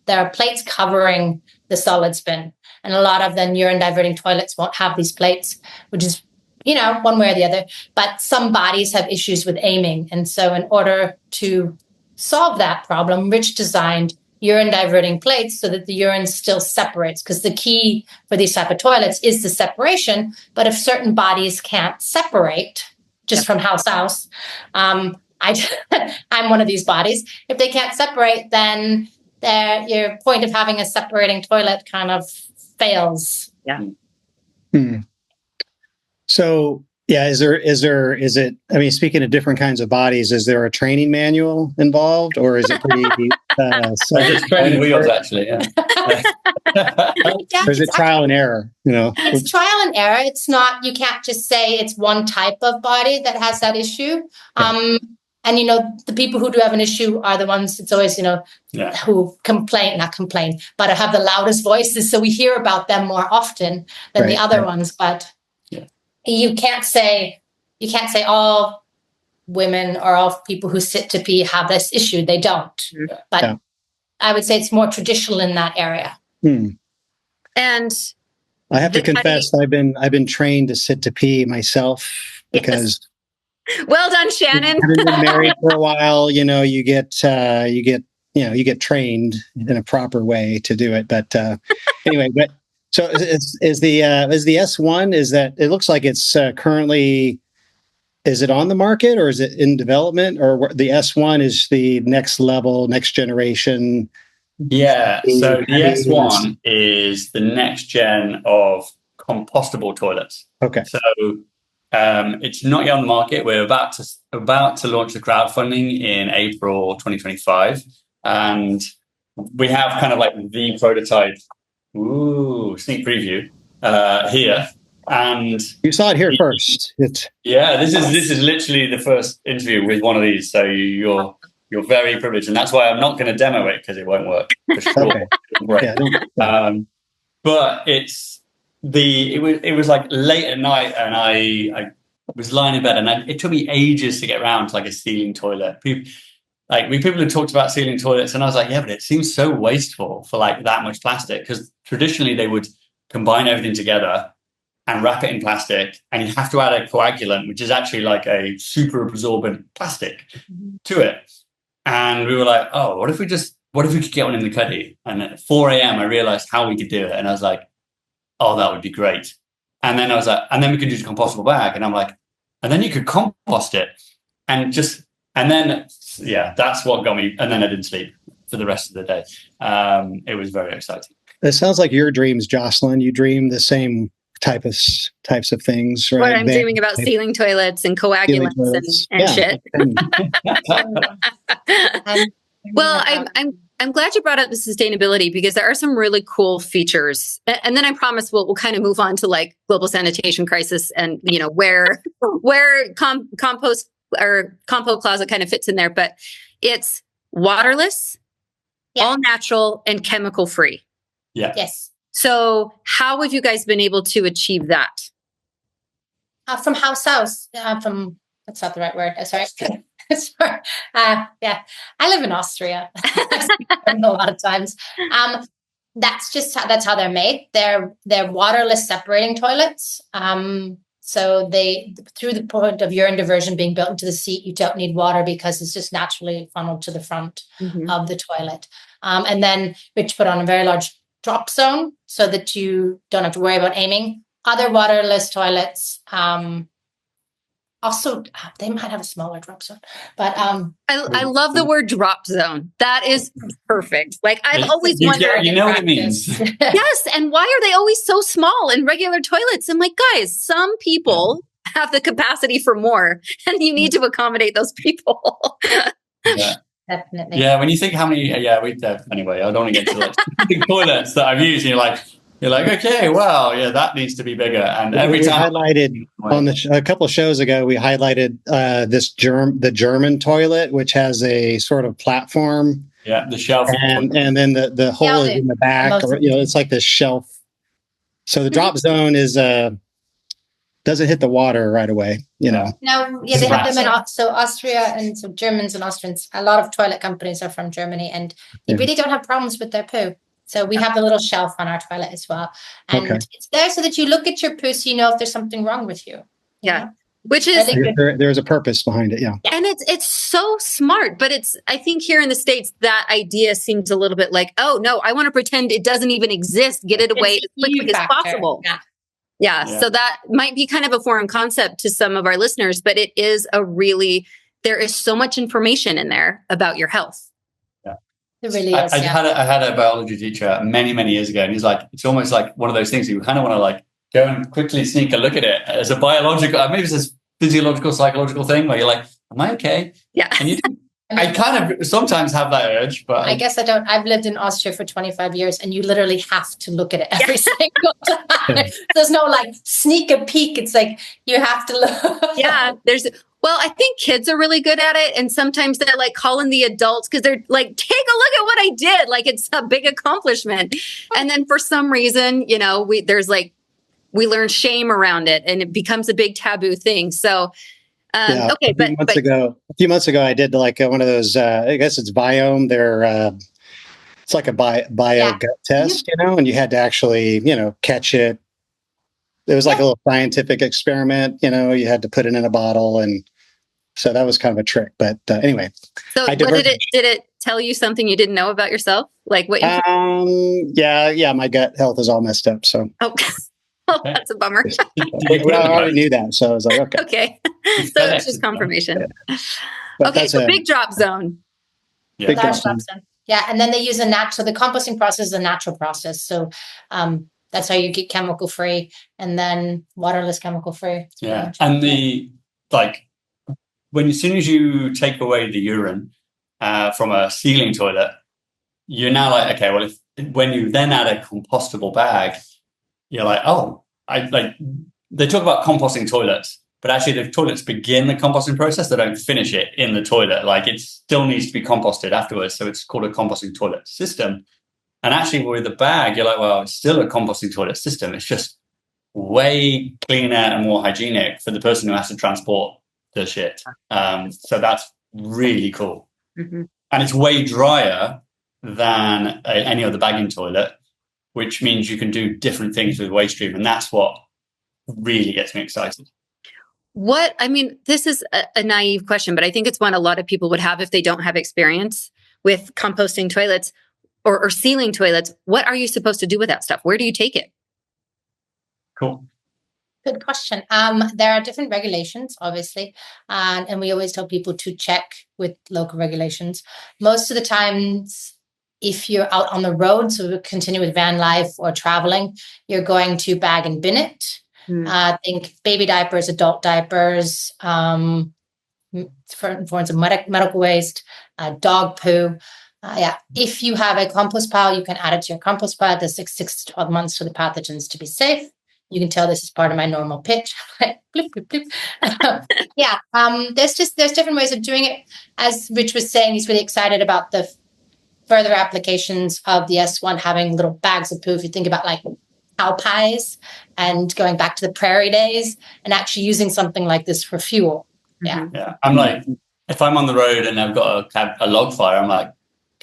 Speaker 6: are plates covering the solids bin, and a lot of the urine-diverting toilets won't have these plates, which is, one way or the other. But some bodies have issues with aiming. And so in order to solve that problem, Rich designed urine diverting plates so that the urine still separates, because the key for these type of toilets is the separation. But if certain bodies can't separate just from house, I'm one of these bodies. If they can't separate, then your point of having a separating toilet kind of fails.
Speaker 2: Yeah.
Speaker 4: So, yeah, is it, I mean, speaking of different kinds of bodies, is there a training manual involved, or is it pretty,
Speaker 5: just training wheels, actually, yeah.
Speaker 4: Or is it trial and error,
Speaker 6: It's trial and error. It's not, you can't just say it's one type of body that has that issue. Yeah. And, the people who do have an issue are the ones, it's always, who not complain, but have the loudest voices. So we hear about them more often than the other ones. But you can't say all women or all people who sit to pee have this issue. They don't. But I would say it's more traditional in that area.
Speaker 2: And
Speaker 4: I have to confess, I've been trained to sit to pee myself because.
Speaker 2: Yes. Well done, Shannon.
Speaker 4: Having been married for a while, you get trained in a proper way to do it. But anyway, so is the S1, is that, it looks like it's currently, is it on the market, or is it in development, or the S1 is the next level, next generation?
Speaker 5: Yeah. So the S1 is the next gen of compostable toilets.
Speaker 4: Okay.
Speaker 5: So it's not yet on the market. We're about to launch the crowdfunding in April 2025, and we have kind of like the prototype. Sneak preview here, and
Speaker 4: you saw it here first.
Speaker 5: This is literally the first interview with one of these. So you're very privileged, and that's why I'm not going to demo it, because it won't work for sure. Okay. But it was like late at night, and I was lying in bed, and it took me ages to get around to like a ceiling toilet. People had talked about ceiling toilets, and I was like, yeah, but it seems so wasteful for like that much plastic, because traditionally they would combine everything together and wrap it in plastic, and you have to add a coagulant, which is actually like a super absorbent plastic to it. And we were like, oh, what if we could get one in the cuddy? And at 4 a.m. I realized how we could do it, and I was like, oh, that would be great. And then I was like, and then we could use a compostable bag, and I'm like, and then you could compost it, that's what got me. And then I didn't sleep for the rest of the day. It was very exciting.
Speaker 4: It sounds like your dreams, Jocelyn. You dream the same types of things, right?
Speaker 2: What I'm dreaming about ceiling toilets and coagulants and shit. Well, I'm glad you brought up the sustainability, because there are some really cool features. And then I promise we'll kind of move on to like global sanitation crisis and where compost or Compo Closet kind of fits in there. But it's waterless, all natural, and chemical free.
Speaker 5: Yeah.
Speaker 6: Yes.
Speaker 2: So how have you guys been able to achieve that?
Speaker 6: From house. That's not the right word. Sorry. Sorry. I live in Austria a lot of times. That's how they're made. They're waterless separating toilets. So they, through the point of urine diversion being built into the seat, you don't need water because it's just naturally funneled to the front of the toilet. And then Rich put on a very large drop zone so that you don't have to worry about aiming. Other waterless toilets, also, they might have a smaller drop zone, but
Speaker 2: I love the word drop zone. That is perfect. Like I've always wondered.
Speaker 5: You know what it means.
Speaker 2: Yes, and why are they always so small in regular toilets? I'm like, guys, some people have the capacity for more, and you need to accommodate those people.
Speaker 5: Yeah.
Speaker 6: Definitely.
Speaker 5: Yeah, when you think how many, anyway, I don't want to get into like big toilets that I've used, and you're like, okay, well, yeah, that needs to be bigger. And every
Speaker 4: we
Speaker 5: time
Speaker 4: highlighted on a couple of shows ago, we highlighted the German toilet, which has a sort of platform.
Speaker 5: Yeah, the shelf.
Speaker 4: And then the hole is in the back, or it's like this shelf. So the drop zone is doesn't hit the water right away,
Speaker 6: No, yeah, they have them in so Austria, and so Germans and Austrians. A lot of toilet companies are from Germany, and they really don't have problems with their poo. So we have a little shelf on our toilet as well, and it's there so that you look at your poo, so you know if there's something wrong with you.
Speaker 2: Yeah. Which is
Speaker 4: there's a purpose behind it, yeah.
Speaker 2: And it's so smart, but I think here in the States that idea seems a little bit like, oh no, I want to pretend it doesn't even exist, get it away as quickly as possible. Yeah. So that might be kind of a foreign concept to some of our listeners, but it is there is so much information in there about your health.
Speaker 6: Yeah. It really is.
Speaker 5: I had a biology teacher many, many years ago, and he's like, it's almost like one of those things you kind of want to like go and quickly sneak a look at it as a biological, maybe it's a physiological, psychological thing where you're like, am I okay?
Speaker 2: Yeah.
Speaker 5: And you do. I kind of sometimes have that urge, but
Speaker 6: I guess I don't. I've lived in Austria for 25 years, and you literally have to look at it every single time. There's no like sneak a peek. It's like you have to look.
Speaker 2: Yeah, well, I think kids are really good at it, and sometimes they're like calling the adults because they're like, "Take a look at what I did!" Like it's a big accomplishment. And then for some reason, we learn shame around it, and it becomes a big taboo thing. So. Okay,
Speaker 4: a few months ago, I did like one of those. I guess it's Biome. It's like a bio gut test, and you had to actually, catch it. It was like a little scientific experiment. You had to put it in a bottle, and so that was kind of a trick. But anyway,
Speaker 2: so what did it tell you something you didn't know about yourself? Like what?
Speaker 4: My gut health is all messed up. So.
Speaker 2: Oh. Oh, that's a bummer.
Speaker 4: I already knew that, so I was like, okay.
Speaker 2: Okay. So it's just confirmation. Okay, so big drop zone.
Speaker 6: Yeah. Big drop zone. Yeah, and then they use so the composting process is a natural process. So that's how you get chemical free, and then waterless chemical free.
Speaker 5: Yeah, and as soon as you take away the urine from a ceiling toilet, you're now like, okay, well, when you then add a compostable bag, you're like, they talk about composting toilets, but actually the toilets begin the composting process. They don't finish it in the toilet. Like it still needs to be composted afterwards. So it's called a composting toilet system. And actually with the bag, you're like, well, it's still a composting toilet system. It's just way cleaner and more hygienic for the person who has to transport the shit. So that's really cool. Mm-hmm. And it's way drier than any other bagging toilet, which means you can do different things with waste stream. And that's what really gets me excited.
Speaker 2: This is a naive question, but I think it's one a lot of people would have if they don't have experience with composting toilets or ceiling toilets. What are you supposed to do with that stuff? Where do you take it?
Speaker 5: Cool.
Speaker 6: Good question. There are different regulations, obviously, and we always tell people to check with local regulations. Most of the times, if you're out on the road, so we continue with van life or traveling, you're going to bag and bin it. I think baby diapers, adult diapers, forms of medical waste, dog poo. If you have a compost pile, you can add it to your compost pile. It does 6 to 12 months for the pathogens to be safe. You can tell this is part of my normal pitch. Bloop, bloop, bloop. There's different ways of doing it. As Rich was saying, he's really excited about the further applications of the S1 having little bags of poo. If you think about like cow pies and going back to the prairie days and actually using something like this for fuel.
Speaker 5: Yeah. I'm like, if I'm on the road and I've got a log fire, I'm like,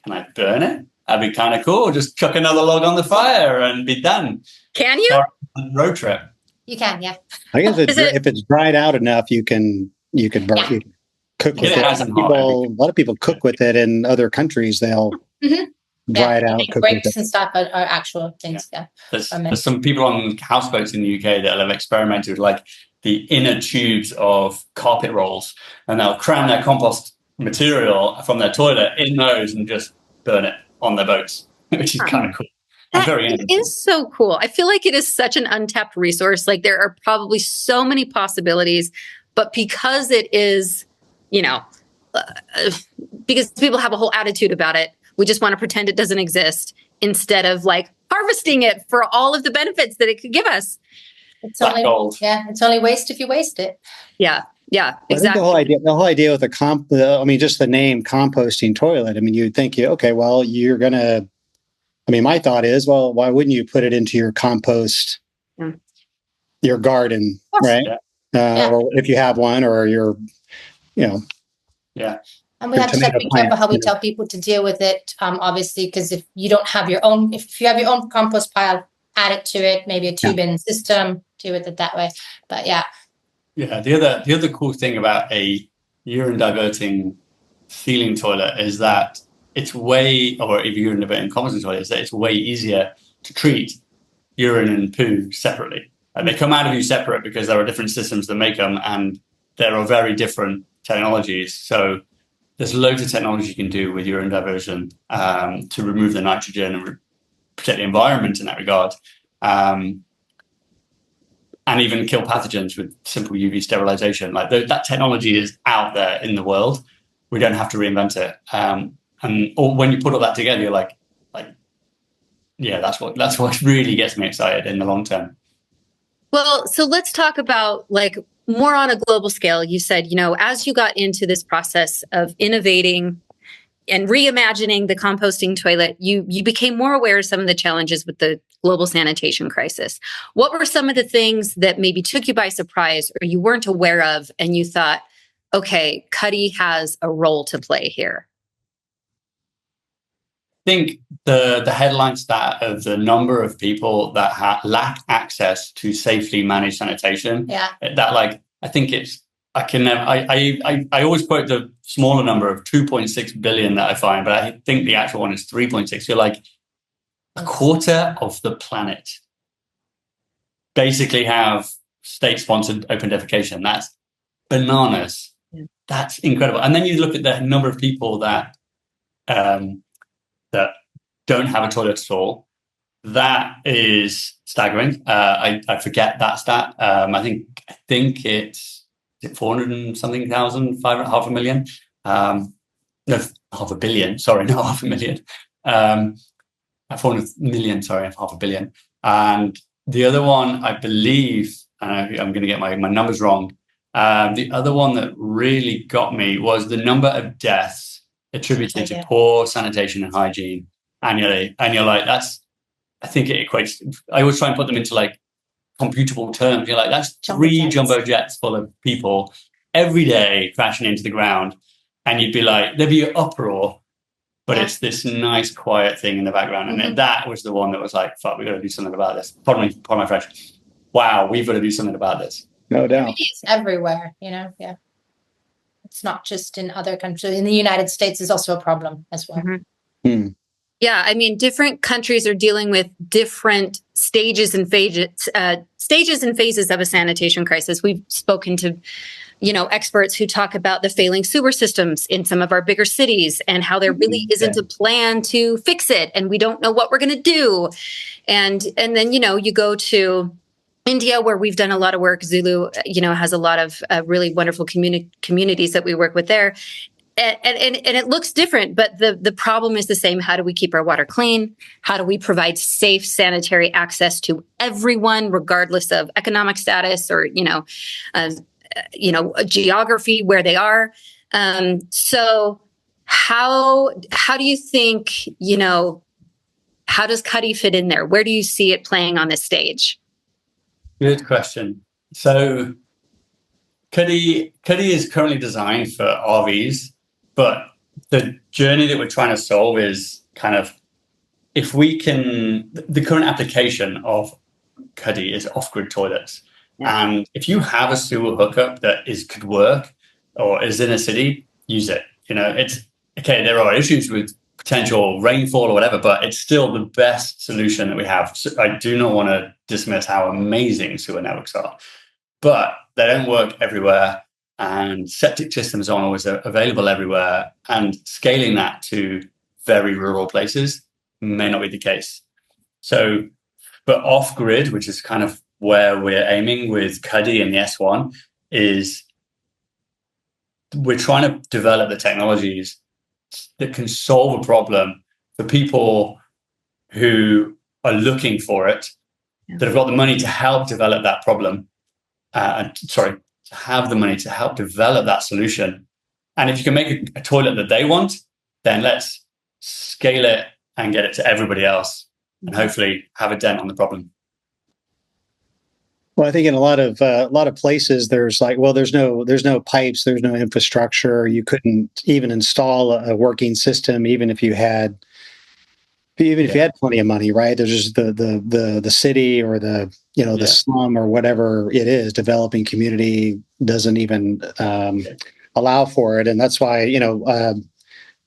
Speaker 5: can I burn it? That'd be kind of cool. Just chuck another log on the fire and be done.
Speaker 2: Can you?
Speaker 5: Road trip.
Speaker 6: You can, yeah.
Speaker 4: I guess if it's dried out enough, you can burn.
Speaker 6: Yeah.
Speaker 4: You can cook with it. A lot of people cook with it in other countries. They'll dry it out. Cook
Speaker 6: breaks and stuff are actual things. Yeah.
Speaker 5: There's some people on houseboats in the UK that have experimented with like the inner tubes of carpet rolls, and they'll cram their compost material from their toilet in those and just burn it on their boats, which is kind of cool. I'm very interested.
Speaker 2: It is so cool. I feel like it is such an untapped resource. Like there are probably so many possibilities, but because it is, because people have a whole attitude about it, we just want to pretend it doesn't exist instead of like harvesting it for all of the benefits that it could give us.
Speaker 6: It's only waste if you waste it.
Speaker 2: Yeah. Yeah, exactly.
Speaker 4: I think the whole idea with just the name composting toilet. I mean, you'd think, okay, well, you're going to, my thought is, well, why wouldn't you put it into your compost, your garden, right? Yeah. Or if you have one, or your,
Speaker 6: Yeah. And we have to be careful how we tell people to deal with it, obviously, because if you have your own compost pile, add it to it, maybe a two-bin system, deal with it that way. But yeah.
Speaker 5: Yeah, the other cool thing about a urine diverting ceiling toilet is that it's or if urine diverting composting toilet, is that it's way easier to treat urine and poo separately. They come out of you separate because there are different systems that make them, and there are very different technologies. So there's loads of technology you can do with urine diversion to remove the nitrogen and protect the environment in that regard. And even kill pathogens with simple UV sterilization. Like that technology is out there in the world. We don't have to reinvent it. Or when you put all that together, you're like, yeah, that's what really gets me excited in the long term.
Speaker 2: Well, so let's talk about like more on a global scale. You said, as you got into this process of innovating and reimagining the composting toilet, you became more aware of some of the challenges with the global sanitation crisis. What were some of the things that maybe took you by surprise or you weren't aware of and you thought, okay, Cuddy has a role to play here?
Speaker 5: I think the headline stat of the number of people that lack access to safely managed sanitation.
Speaker 6: Yeah.
Speaker 5: I think it's, I always quote the smaller number of 2.6 billion that I find, but I think the actual one is 3.6. You're like a quarter of the planet basically have state-sponsored open defecation. That's bananas. Yeah. That's incredible. And then you look at the number of people that that don't have a toilet at all. That is staggering. I forget that stat. I think it's 400 and something thousand, half a million. No, half a billion. Sorry, not half a million. 400 million. Sorry, half a billion. And the other one, I believe, I'm going to get my numbers wrong. The other one that really got me was the number of deaths attributed to poor sanitation and hygiene annually. And you're like, I think it equates. I always try and put them into like computable terms. You're like, that's three jumbo jets full of people every day crashing into the ground. And you'd be like, there'd be an uproar, but it's this nice, quiet thing in the background. And that was the one that was like, fuck, we've got to do something about this. Pardon my French. Wow, we've got to do something about this.
Speaker 4: No doubt.
Speaker 6: It's everywhere, Yeah. It's not just in other countries. In the United States is also a problem as well.
Speaker 2: Mm-hmm. Yeah, I mean, different countries are dealing with different stages and phases of a sanitation crisis. We've spoken to, experts who talk about the failing sewer systems in some of our bigger cities and how there really isn't a plan to fix it, and we don't know what we're going to do. And then you go to India, where we've done a lot of work. ZuLoo, has a lot of really wonderful communities that we work with there. And it looks different, but the problem is the same. How do we keep our water clean? How do we provide safe sanitary access to everyone, regardless of economic status or, geography where they are? So how do you think, how does Cuddy fit in there? Where do you see it playing on this stage?
Speaker 5: Good question. So Cuddy is currently designed for RVs, but the journey that we're trying to solve is kind of, if we can, the current application of Cuddy is off-grid toilets. Yeah. And if you have a sewer hookup that could work or is in a city, use it. It's okay. There are issues with potential rainfall or whatever, but it's still the best solution that we have. So I do not want to dismiss how amazing sewer networks are, but they don't work everywhere, and septic systems aren't always available everywhere, and scaling that to very rural places may not be the case. So, but off grid, which is kind of where we're aiming with Cuddy and the S1, is we're trying to develop the technologies that can solve a problem for people who are looking for it, that have got the money to help develop that problem. To have the money to help develop that solution. And if you can make a toilet that they want, then let's scale it and get it to everybody else, and hopefully have a dent on the problem.
Speaker 4: Well, I think in a lot of places, there's like, well, there's no pipes, there's no infrastructure. You couldn't even install a working system, even if you had plenty of money, right? There's just the city or the slum or whatever it is, developing community doesn't even allow for it, and that's why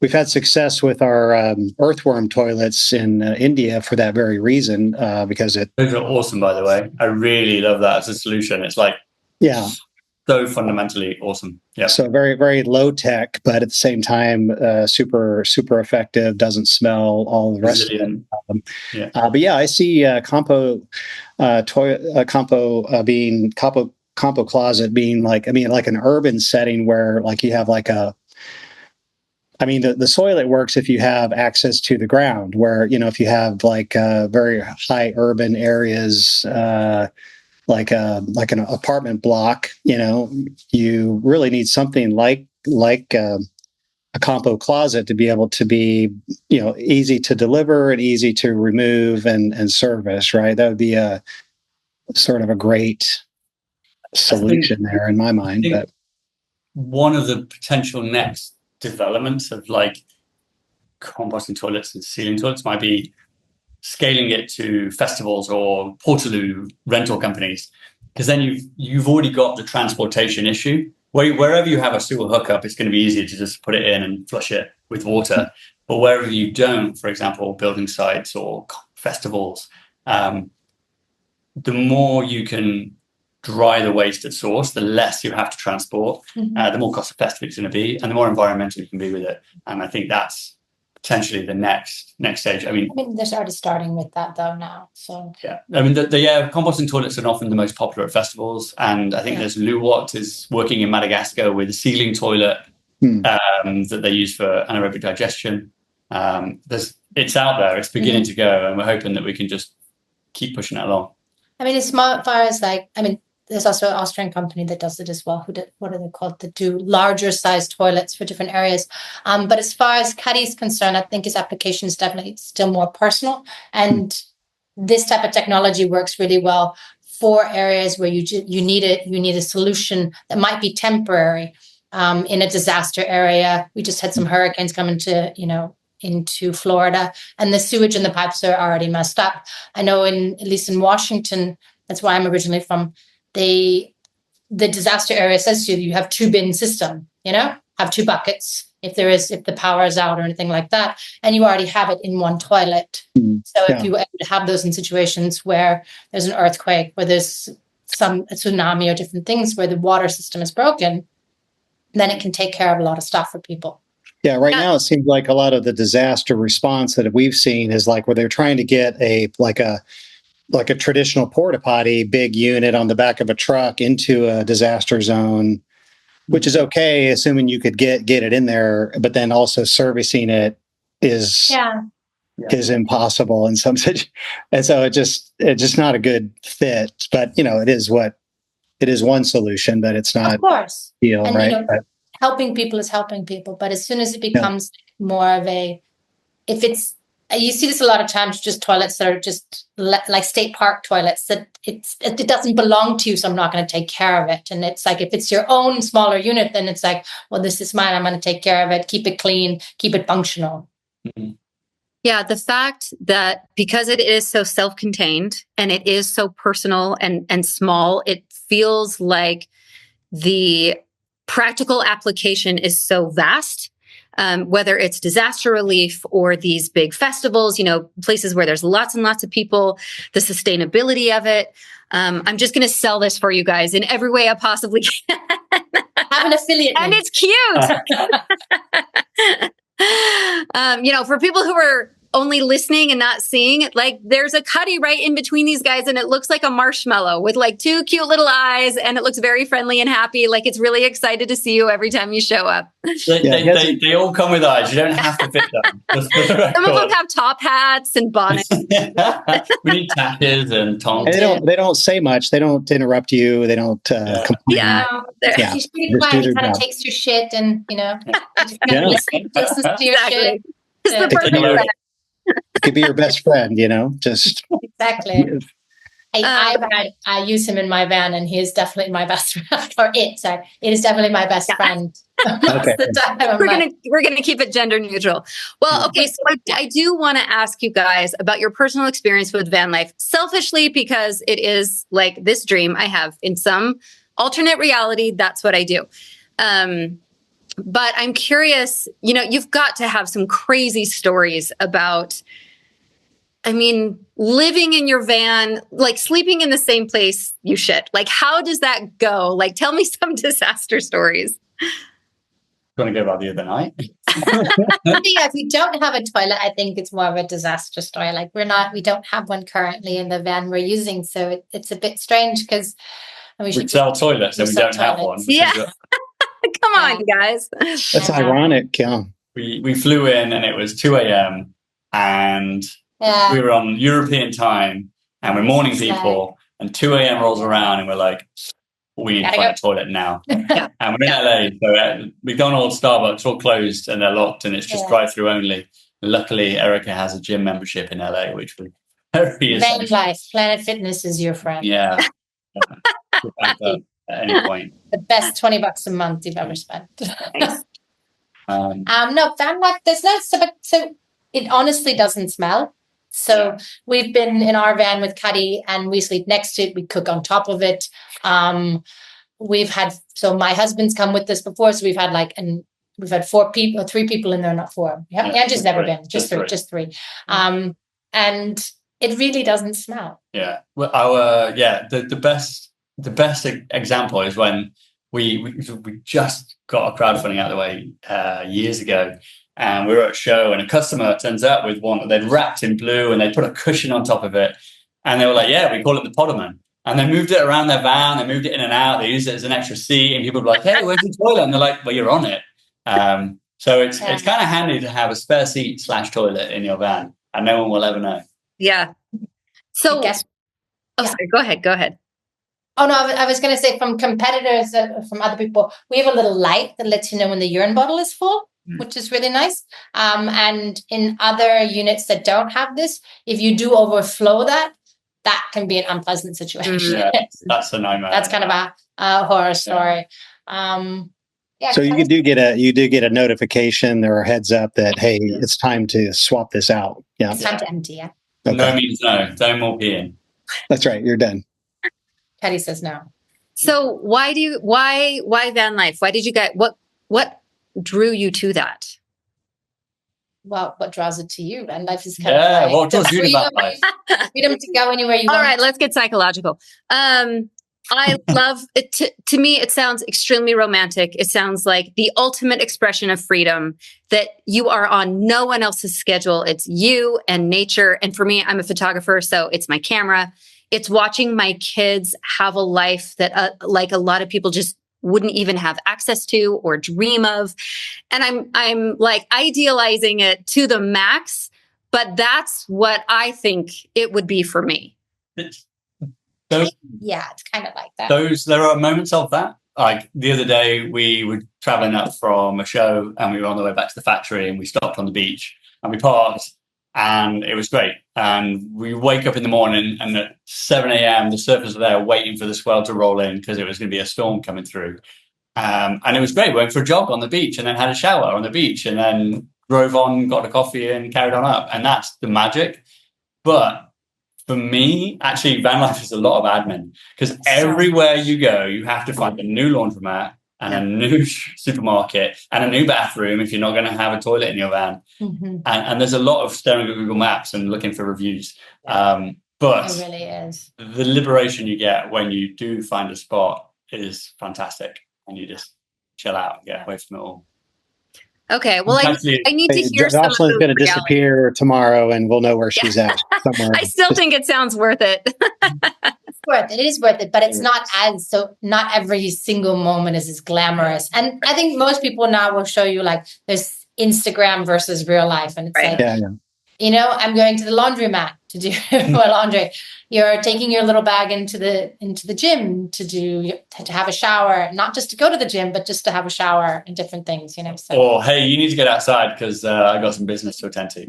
Speaker 4: we've had success with our earthworm toilets in India for that very reason, because
Speaker 5: those are awesome, by the way. I really love that as a solution. It's like so fundamentally awesome. Yeah. So
Speaker 4: very, very low tech, but at the same time, super, super effective. Doesn't smell. All the rest of it. But yeah, I see Compo Closet being like an urban setting where like you have like the soil works if you have access to the ground. Where if you have like very high urban areas. Like an apartment block, you really need something like a Compo Closet to be able to be, easy to deliver and easy to remove and service, right? That would be a sort of a great solution there in my mind. But
Speaker 5: one of the potential next developments of like composting toilets and ceiling toilets might be scaling it to festivals or Portaloo rental companies, because then you've already got the transportation issue. Wherever you have a sewer hookup, it's going to be easier to just put it in and flush it with water. But wherever you don't, for example, building sites or festivals, the more you can dry the waste at source, the less you have to transport, the more cost effective it's going to be, and the more environmental you can be with it. And I think that's potentially the next stage. I mean,
Speaker 6: they're already starting with that though now. So
Speaker 5: yeah, I mean, the composting toilets are often the most popular at festivals, and I think there's Luwat is working in Madagascar with a ceiling toilet that they use for anaerobic digestion. It's out there, it's beginning to go, and we're hoping that we can just keep pushing it along.
Speaker 6: I mean, as far as there's also an Austrian company that does it as well. What are they called? That do larger sized toilets for different areas. But as far as Cuddy's concerned, I think his application is definitely still more personal. And this type of technology works really well for areas where you need it. You need a solution that might be temporary. In a disaster area, we just had some hurricanes come into Florida, and the sewage and the pipes are already messed up. I know at least in Washington, that's where I'm originally from. The disaster area says to you have 2-bin system, have 2 buckets if the power is out or anything like that, and you already have it in one toilet. So if you have those in situations where there's an earthquake, where there's a tsunami or different things where the water system is broken, then it can take care of a lot of stuff for people.
Speaker 4: Yeah, now it seems like a lot of the disaster response that we've seen is like where they're trying to get a traditional porta potty big unit on the back of a truck into a disaster zone, which is okay, assuming you could get it in there, but then also servicing it is impossible in some situations. And so it's just not a good fit. But it is one solution, but it's not,
Speaker 6: of course,
Speaker 4: deal, and, right?
Speaker 6: Helping people is helping people, but as soon as it becomes more of you see this a lot of times, just toilets that are just like state park toilets that it doesn't belong to you, so I'm not going to take care of it. And it's like, if it's your own smaller unit, then it's like, well, this is mine, I'm going to take care of it, keep it clean, keep it functional.
Speaker 2: Yeah, the fact that because it is so self-contained and it is so personal and small, it feels like the practical application is so vast. Whether it's disaster relief or these big festivals, places where there's lots and lots of people, the sustainability of it. I'm just going to sell this for you guys in every way I possibly can.
Speaker 6: Have an affiliate
Speaker 2: and
Speaker 6: link.
Speaker 2: It's cute. For people who are only listening and not seeing, like there's a cuddy right in between these guys and it looks like a marshmallow with like 2 cute little eyes and it looks very friendly and happy. Like it's really excited to see you every time you show up.
Speaker 5: They all come with eyes. You don't have to fit them.
Speaker 2: Some of them have top hats and bonnets.
Speaker 5: We need tackers and tongs.
Speaker 4: And they don't say much. They don't interrupt you. They don't complain.
Speaker 6: She's pretty quiet. He kind of takes your shit and, listens to your shit.
Speaker 4: It could be your best friend, just.
Speaker 6: Exactly. I use him in my van and he is definitely my best friend. It is definitely my best friend.
Speaker 4: Okay.
Speaker 2: We're gonna keep it gender neutral. Well, okay, so I do want to ask you guys about your personal experience with van life, selfishly because it is like this dream I have in some alternate reality. That's what I do. But I'm curious, you've got to have some crazy stories about, living in your van, like sleeping in the same place you shit. Like, how does that go? Like, tell me some disaster stories.
Speaker 5: Going to go about the other night.
Speaker 6: If we don't have a toilet, I think it's more of a disaster story. Like we don't have one currently in the van we're using. So it's a bit strange because
Speaker 5: we sell toilets and we don't have one.
Speaker 2: Yeah. Come on, guys.
Speaker 4: That's ironic. Yeah.
Speaker 5: We flew in and it was 2 a.m. and we were on European time and we're morning people and 2 a.m. rolls around and we're like, we need to find a toilet now. And we're in LA, so McDonald's, Starbucks, all closed and they're locked and it's just drive-through only. Luckily, Erica has a gym membership in LA, which was very
Speaker 6: Van life. Planet Fitness is your friend.
Speaker 5: Yeah. At any point.
Speaker 6: The best $20 a month you've ever spent.
Speaker 5: No,
Speaker 6: van life, there's no, so it honestly doesn't smell. So we've been in our van with Cuddy and we sleep next to it. We cook on top of it. So my husband's come with us before. So we've had we've had 4 people, or 3 people in there, not 4. Andrew's never been, just three. And it really doesn't smell.
Speaker 5: Yeah. Well, the best example is when we just got a crowdfunding out of the way years ago. And we were at a show and a customer turns up with one that they'd wrapped in blue and they put a cushion on top of it. And they were like, we call it the Podderman. And they moved it around their van. They moved it in and out. They used it as an extra seat. And people were like, hey, where's your toilet? And they're like, well, you're on it. So it's kind of handy to have a spare seat / toilet in your van. And no one will ever know.
Speaker 2: Yeah. So, sorry, go ahead.
Speaker 6: Oh, no, I was going to say from competitors, from other people, we have a little light that lets you know when the urine bottle is full, which is really nice. And in other units that don't have this, if you do overflow that can be an unpleasant situation.
Speaker 5: Yeah, that's a nightmare.
Speaker 6: That's kind of a horror story.
Speaker 4: So you do get a notification or a heads up that, hey, it's time to swap this out. Yeah.
Speaker 6: It's time to empty, yeah.
Speaker 4: Okay.
Speaker 5: No means no. Don't more peeing.
Speaker 4: That's right. You're done.
Speaker 6: Teddy says no.
Speaker 2: So why van life? Why did you get what drew you to that?
Speaker 6: Well, what draws it to you? Van life is kind of
Speaker 5: what draws you to van life?
Speaker 6: Freedom to go anywhere you want.
Speaker 2: All right, let's get psychological. I love it. To me, it sounds extremely romantic. It sounds like the ultimate expression of freedom, that you are on no one else's schedule. It's you and nature. And for me, I'm a photographer, so it's my camera. It's watching my kids have a life that like a lot of people just wouldn't even have access to or dream of. And I'm like idealizing it to the max, but that's what I think it would be for me.
Speaker 6: It's kind of like that.
Speaker 5: There are moments of that. Like the other day, we were traveling up from a show and we were on the way back to the factory and we stopped on the beach and we parked and it was great. And we wake up in the morning and at 7 a.m. the surfers were there waiting for the swell to roll in because it was going to be a storm coming through. And it was great. We went for a jog on the beach and then had a shower on the beach and then drove on, got a coffee and carried on up. And that's the magic. But for me, actually, van life is a lot of admin because everywhere you go, you have to find a new laundromat and a new supermarket and a new bathroom if you're not going to have a toilet in your van. Mm-hmm. And there's a lot of staring at Google Maps and looking for reviews. But
Speaker 6: it really is.
Speaker 5: The liberation you get when you do find a spot is fantastic and you just chill out and get away from it all.
Speaker 2: Okay. Well,
Speaker 5: Actually,
Speaker 2: I need to hear some of
Speaker 4: Jocelyn's
Speaker 2: the
Speaker 4: going to
Speaker 2: reality.
Speaker 4: disappear tomorrow, and we'll know where she's at somewhere.
Speaker 2: I still think it sounds worth it.
Speaker 6: It is worth it, but it's not not every single moment is as glamorous. And I think most people now will show you like there's Instagram versus real life. And it's
Speaker 2: Right.
Speaker 6: like,
Speaker 4: Yeah.
Speaker 6: I'm going to the laundromat to do my laundry. You're taking your little bag into the gym to have a shower, not just to go to the gym, but just to have a shower and different things, So.
Speaker 5: Or, hey, you need to get outside because I got some business to attend to.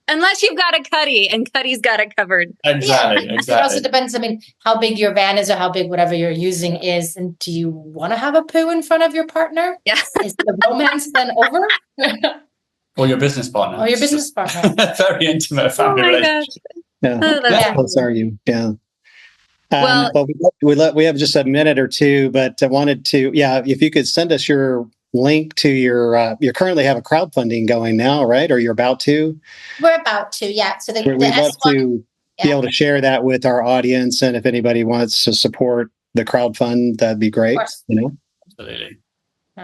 Speaker 2: Unless you've got a Cuddy, and Cuddy's got it covered.
Speaker 5: Exactly.
Speaker 6: It also depends, how big your van is or how big whatever you're using is. And do you want to have a poo in front of your partner?
Speaker 2: Yeah.
Speaker 6: Is the romance then over?
Speaker 5: Or your business partner. Very intimate family relationship.
Speaker 4: Yeah. How close are you? Yeah.
Speaker 2: Well,
Speaker 4: we have just a minute or two, but I wanted to, if you could send us your link to you currently have a crowdfunding going now, right? Or you're about to?
Speaker 6: We're about to, yeah. So
Speaker 4: we'd love to be able to share that with our audience. And if anybody wants to support the crowdfund, that'd be great.
Speaker 5: Absolutely.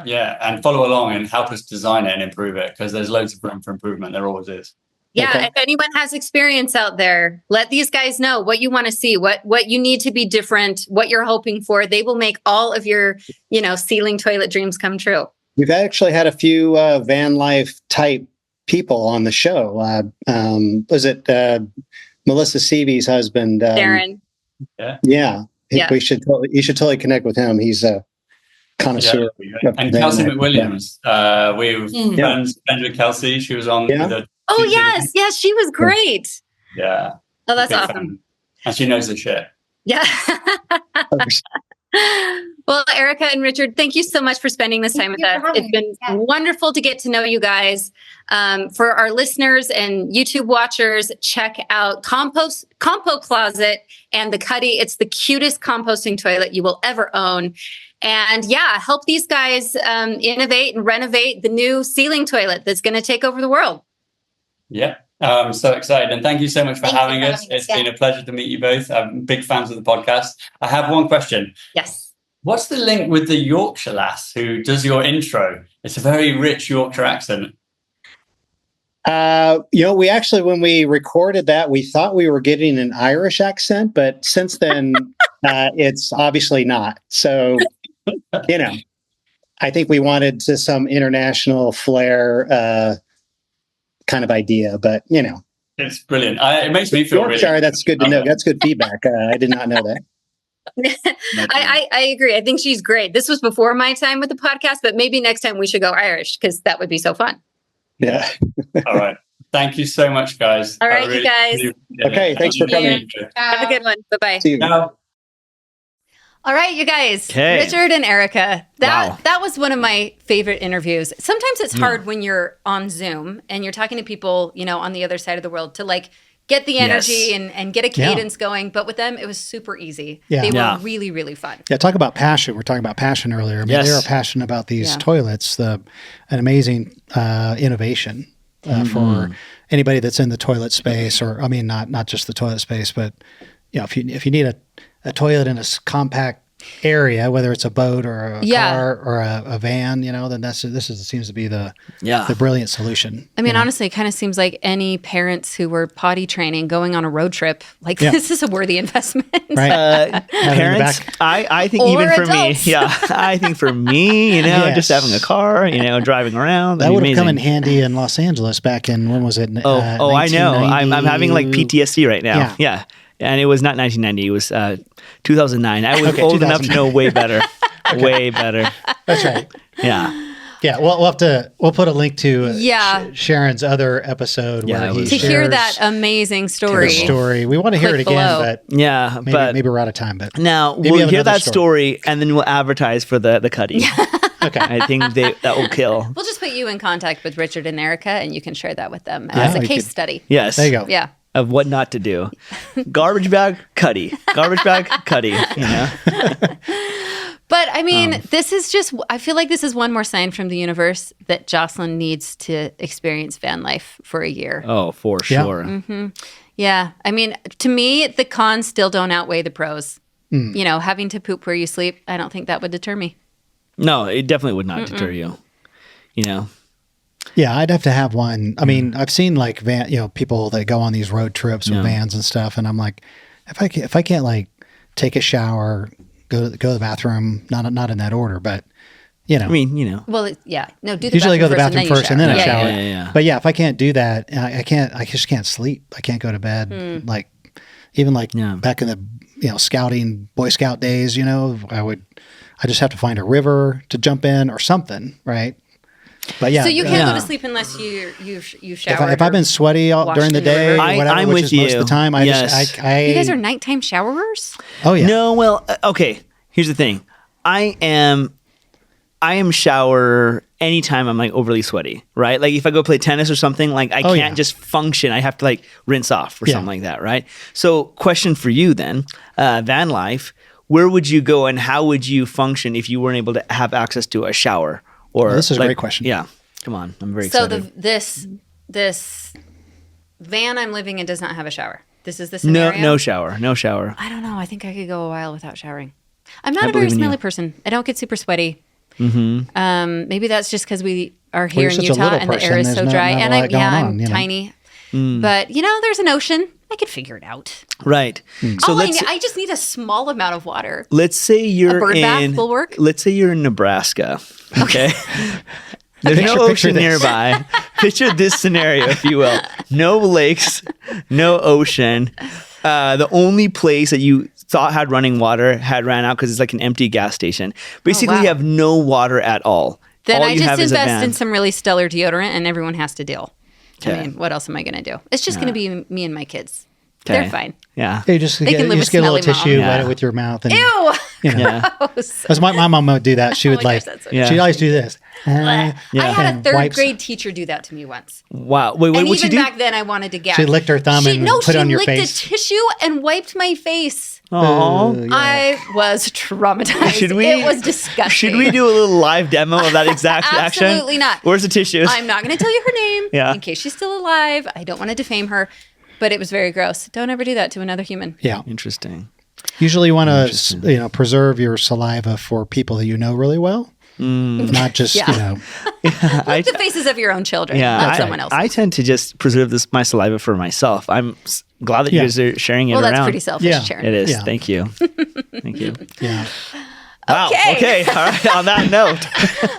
Speaker 5: Yeah. And follow along and help us design it and improve it, because there's loads of room for improvement. There always is.
Speaker 2: Yeah,
Speaker 4: Okay.
Speaker 2: if anyone has experience out there, let these guys know what you want to see, what you need to be different, what you're hoping for. They will make all of your, ceiling toilet dreams come true.
Speaker 4: We've actually had a few van life type people on the show. Was it Melissa Seavey's husband?
Speaker 2: Darren.
Speaker 5: Yeah.
Speaker 4: You should totally connect with him. He's a connoisseur.
Speaker 5: Yeah. And Kelsey McWilliams. We've friends with Kelsey. She was on.
Speaker 4: Yeah.
Speaker 2: Oh, yes. Yes, she was great.
Speaker 5: Yeah.
Speaker 2: Oh, that's
Speaker 5: Big
Speaker 2: awesome.
Speaker 5: fan. And she knows the shit.
Speaker 2: Yeah. Well, Erica and Richard, thank you so much for spending this time with us. It's been wonderful to get to know you guys. For our listeners and YouTube watchers, check out Compo Closet and the Cuddy. It's the cutest composting toilet you will ever own. And help these guys innovate and renovate the new ceiling toilet that's going to take over the world.
Speaker 5: Yeah. I'm so excited. And thank you so much for having us. It's been a pleasure to meet you both. I'm big fans of the podcast. I have one question.
Speaker 2: Yes.
Speaker 5: What's the link with the Yorkshire lass who does your intro? It's a very rich Yorkshire accent.
Speaker 4: We actually, when we recorded that, we thought we were getting an Irish accent, but since then, it's obviously not. So, I think we wanted some international flair kind of idea, but
Speaker 5: it's brilliant. It makes me feel
Speaker 4: Yorkshire.
Speaker 5: really.
Speaker 4: That's good to know. That's good feedback. I did not know that.
Speaker 2: I agree. I think she's great. This was before my time with the podcast, but maybe next time we should go Irish because that would be so fun.
Speaker 4: Yeah.
Speaker 5: All right. Thank you so much, guys.
Speaker 2: All right, you guys.
Speaker 4: Okay. Thanks for coming.
Speaker 2: Have a good one. Bye-bye.
Speaker 4: See you.
Speaker 2: All right, you guys.
Speaker 3: Okay.
Speaker 2: Richard and Erica.
Speaker 3: Wow.
Speaker 2: That was one of my favorite interviews. Sometimes it's hard when you're on Zoom and you're talking to people, on the other side of the world to get the energy and get a cadence going. But with them, it was super easy.
Speaker 4: Yeah.
Speaker 2: They were really, really fun.
Speaker 4: Yeah, talk about passion. We're talking about passion earlier. I mean, they are passionate about these toilets. An amazing innovation for anybody that's in the toilet space, or not just the toilet space, but if you need a toilet in a compact area, whether it's a boat or a car or a van, then seems to be the brilliant solution.
Speaker 2: I mean, honestly, it kind of seems like any parents who were potty training going on a road trip, this is a worthy investment.
Speaker 4: Right.
Speaker 3: Parents, I think
Speaker 2: Or
Speaker 3: even for
Speaker 2: adults.
Speaker 3: me, I think for me, just having a car, driving around,
Speaker 4: that would have come in handy in Los Angeles back in, when was it?
Speaker 3: I know. I'm having PTSD right now.
Speaker 4: Yeah.
Speaker 3: And it was not 1990. It was 2009. I was old enough to know way better. Way better.
Speaker 4: That's right.
Speaker 3: Yeah.
Speaker 4: Yeah, we'll put a link to Sharon's other episode where he
Speaker 2: to hear that amazing story.
Speaker 4: We want to hear it again, but maybe we're out of time. But
Speaker 3: now we'll hear that story and then we'll advertise for the Cuddy.
Speaker 4: Okay,
Speaker 3: I think that will kill.
Speaker 2: We'll just put you in contact with Richard and Erica, and you can share that with them as a case study.
Speaker 3: Yes,
Speaker 4: there you go.
Speaker 2: Yeah.
Speaker 3: Of what not to do. Garbage bag, Cuddy. Garbage bag, Cuddy.
Speaker 2: But I mean, this is just, I feel like this is one more sign from the universe that Jocelyn needs to experience van life for a year.
Speaker 3: Oh, for sure.
Speaker 2: Mm-hmm. Yeah. I mean, to me, the cons still don't outweigh the pros. Having to poop where you sleep, I don't think that would deter me.
Speaker 3: No, it definitely would not deter you. you know.
Speaker 4: Yeah, I'd have to have one. I mean, I've seen like people that go on these road trips with vans and stuff, and I'm like, if I can't like take a shower, go to the bathroom, not in that order, but you know.
Speaker 3: I mean, you know.
Speaker 2: Well, do the
Speaker 4: usually go to the bathroom first and then I shower.
Speaker 3: Yeah.
Speaker 4: But yeah, if I can't do that, I just can't sleep. I can't go to bed. Like even like back in the scouting Boy Scout days, I just have to find a river to jump in or something, right? But yeah,
Speaker 2: so you can't go to sleep unless you shower.
Speaker 4: If I've been sweaty during the day, or whatever,
Speaker 3: I'm
Speaker 4: which
Speaker 3: with
Speaker 4: is most of the time,
Speaker 2: you guys are nighttime showerers?
Speaker 4: Oh yeah.
Speaker 3: No, well, okay. Here's the thing. I am shower anytime I'm like overly sweaty, right? Like if I go play tennis or something, like I can't just function. I have to like rinse off or something like that, right? So question for you then, van life, where would you go and how would you function if you weren't able to have access to a shower? Or
Speaker 4: this is a great question.
Speaker 3: Yeah. Come on. I'm very excited.
Speaker 2: So this van I'm living in does not have a shower. This is the scenario?
Speaker 3: No shower.
Speaker 2: I don't know. I think I could go a while without showering. I'm not a very smelly person. I don't get super sweaty. Mm-hmm. Maybe that's just because we are here in Utah and the air is so dry. And I'm tiny. But, there's an ocean. I could figure it out.
Speaker 3: Right.
Speaker 2: So I just need a small amount of water.
Speaker 3: Let's say you're
Speaker 2: a bird bath will work.
Speaker 3: Let's say you're in Nebraska. Okay. There's no ocean nearby. Picture this scenario, if you will. No lakes, no ocean. The only place that you thought had running water had ran out because it's like an empty gas station. Basically, you have no water at all.
Speaker 2: Then
Speaker 3: all
Speaker 2: I just invest in some really stellar deodorant and everyone has to deal. Okay. I mean, what else am I going to do? It's just going to be me and my kids. Okay. They're fine.
Speaker 3: Yeah.
Speaker 4: You just get a little tissue, wet it with your mouth. And,
Speaker 2: ew!
Speaker 4: Because my mom would do that. She would she'd always do this.
Speaker 2: I had a third grade teacher do that to me once.
Speaker 3: Wow. Wait,
Speaker 2: and
Speaker 3: what'd she do?
Speaker 2: Back then I wanted to gag.
Speaker 4: She licked her thumb and put it on your face.
Speaker 2: She licked a tissue and wiped my face.
Speaker 3: Oh,
Speaker 2: I was traumatized. It was disgusting.
Speaker 3: Should we do a little live demo of that exact action?
Speaker 2: Absolutely not.
Speaker 3: Where's the tissues?
Speaker 2: I'm not going to tell you her name in case she's still alive. I don't want to defame her, but it was very gross. Don't ever do that to another human.
Speaker 4: Yeah.
Speaker 3: Interesting.
Speaker 4: Usually you want to preserve your saliva for people that you know really well. Not just,
Speaker 2: Like the faces of your own children, not someone else.
Speaker 3: I tend to just preserve my saliva for myself. I'm glad that you guys are sharing it around.
Speaker 2: Well, that's pretty selfish, Sharon.
Speaker 3: It is. Yeah. Thank you. Thank you.
Speaker 4: Yeah.
Speaker 3: Wow. Okay. All right. On that note.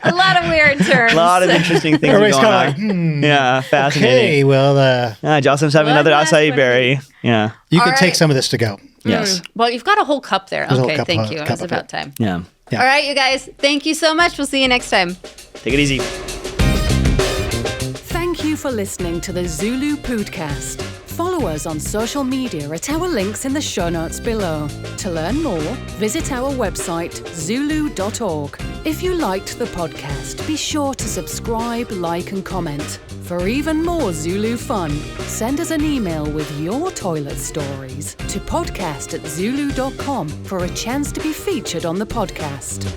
Speaker 2: A lot of weird terms.
Speaker 3: A lot of interesting things
Speaker 4: Everybody's
Speaker 3: going on. Yeah. Fascinating.
Speaker 4: Okay. Well,
Speaker 3: Jocelyn's having another acai berry. Yeah.
Speaker 4: You can take some of this to go.
Speaker 3: Yes.
Speaker 2: Well, you've got a whole cup there. Okay. Thank you. It was about time.
Speaker 3: Yeah.
Speaker 2: All right, you guys. Thank you so much. We'll see you next time.
Speaker 3: Take it easy.
Speaker 1: Thank you for listening to the Zulu Pōōdcast. Follow us on social media at our links in the show notes below. To learn more, visit our website, ZuLoo.org. If you liked the podcast, be sure to subscribe, like, and comment. For even more Zulu fun, send us an email with your toilet stories to podcast@ZuLoo.com for a chance to be featured on the podcast.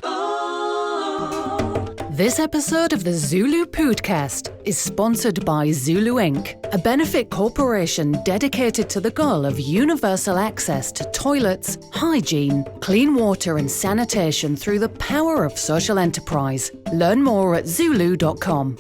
Speaker 1: This episode of the Zulu Pōōdcast is sponsored by Zulu Inc., a benefit corporation dedicated to the goal of universal access to toilets, hygiene, clean water and sanitation through the power of social enterprise. Learn more at ZuLoo.com.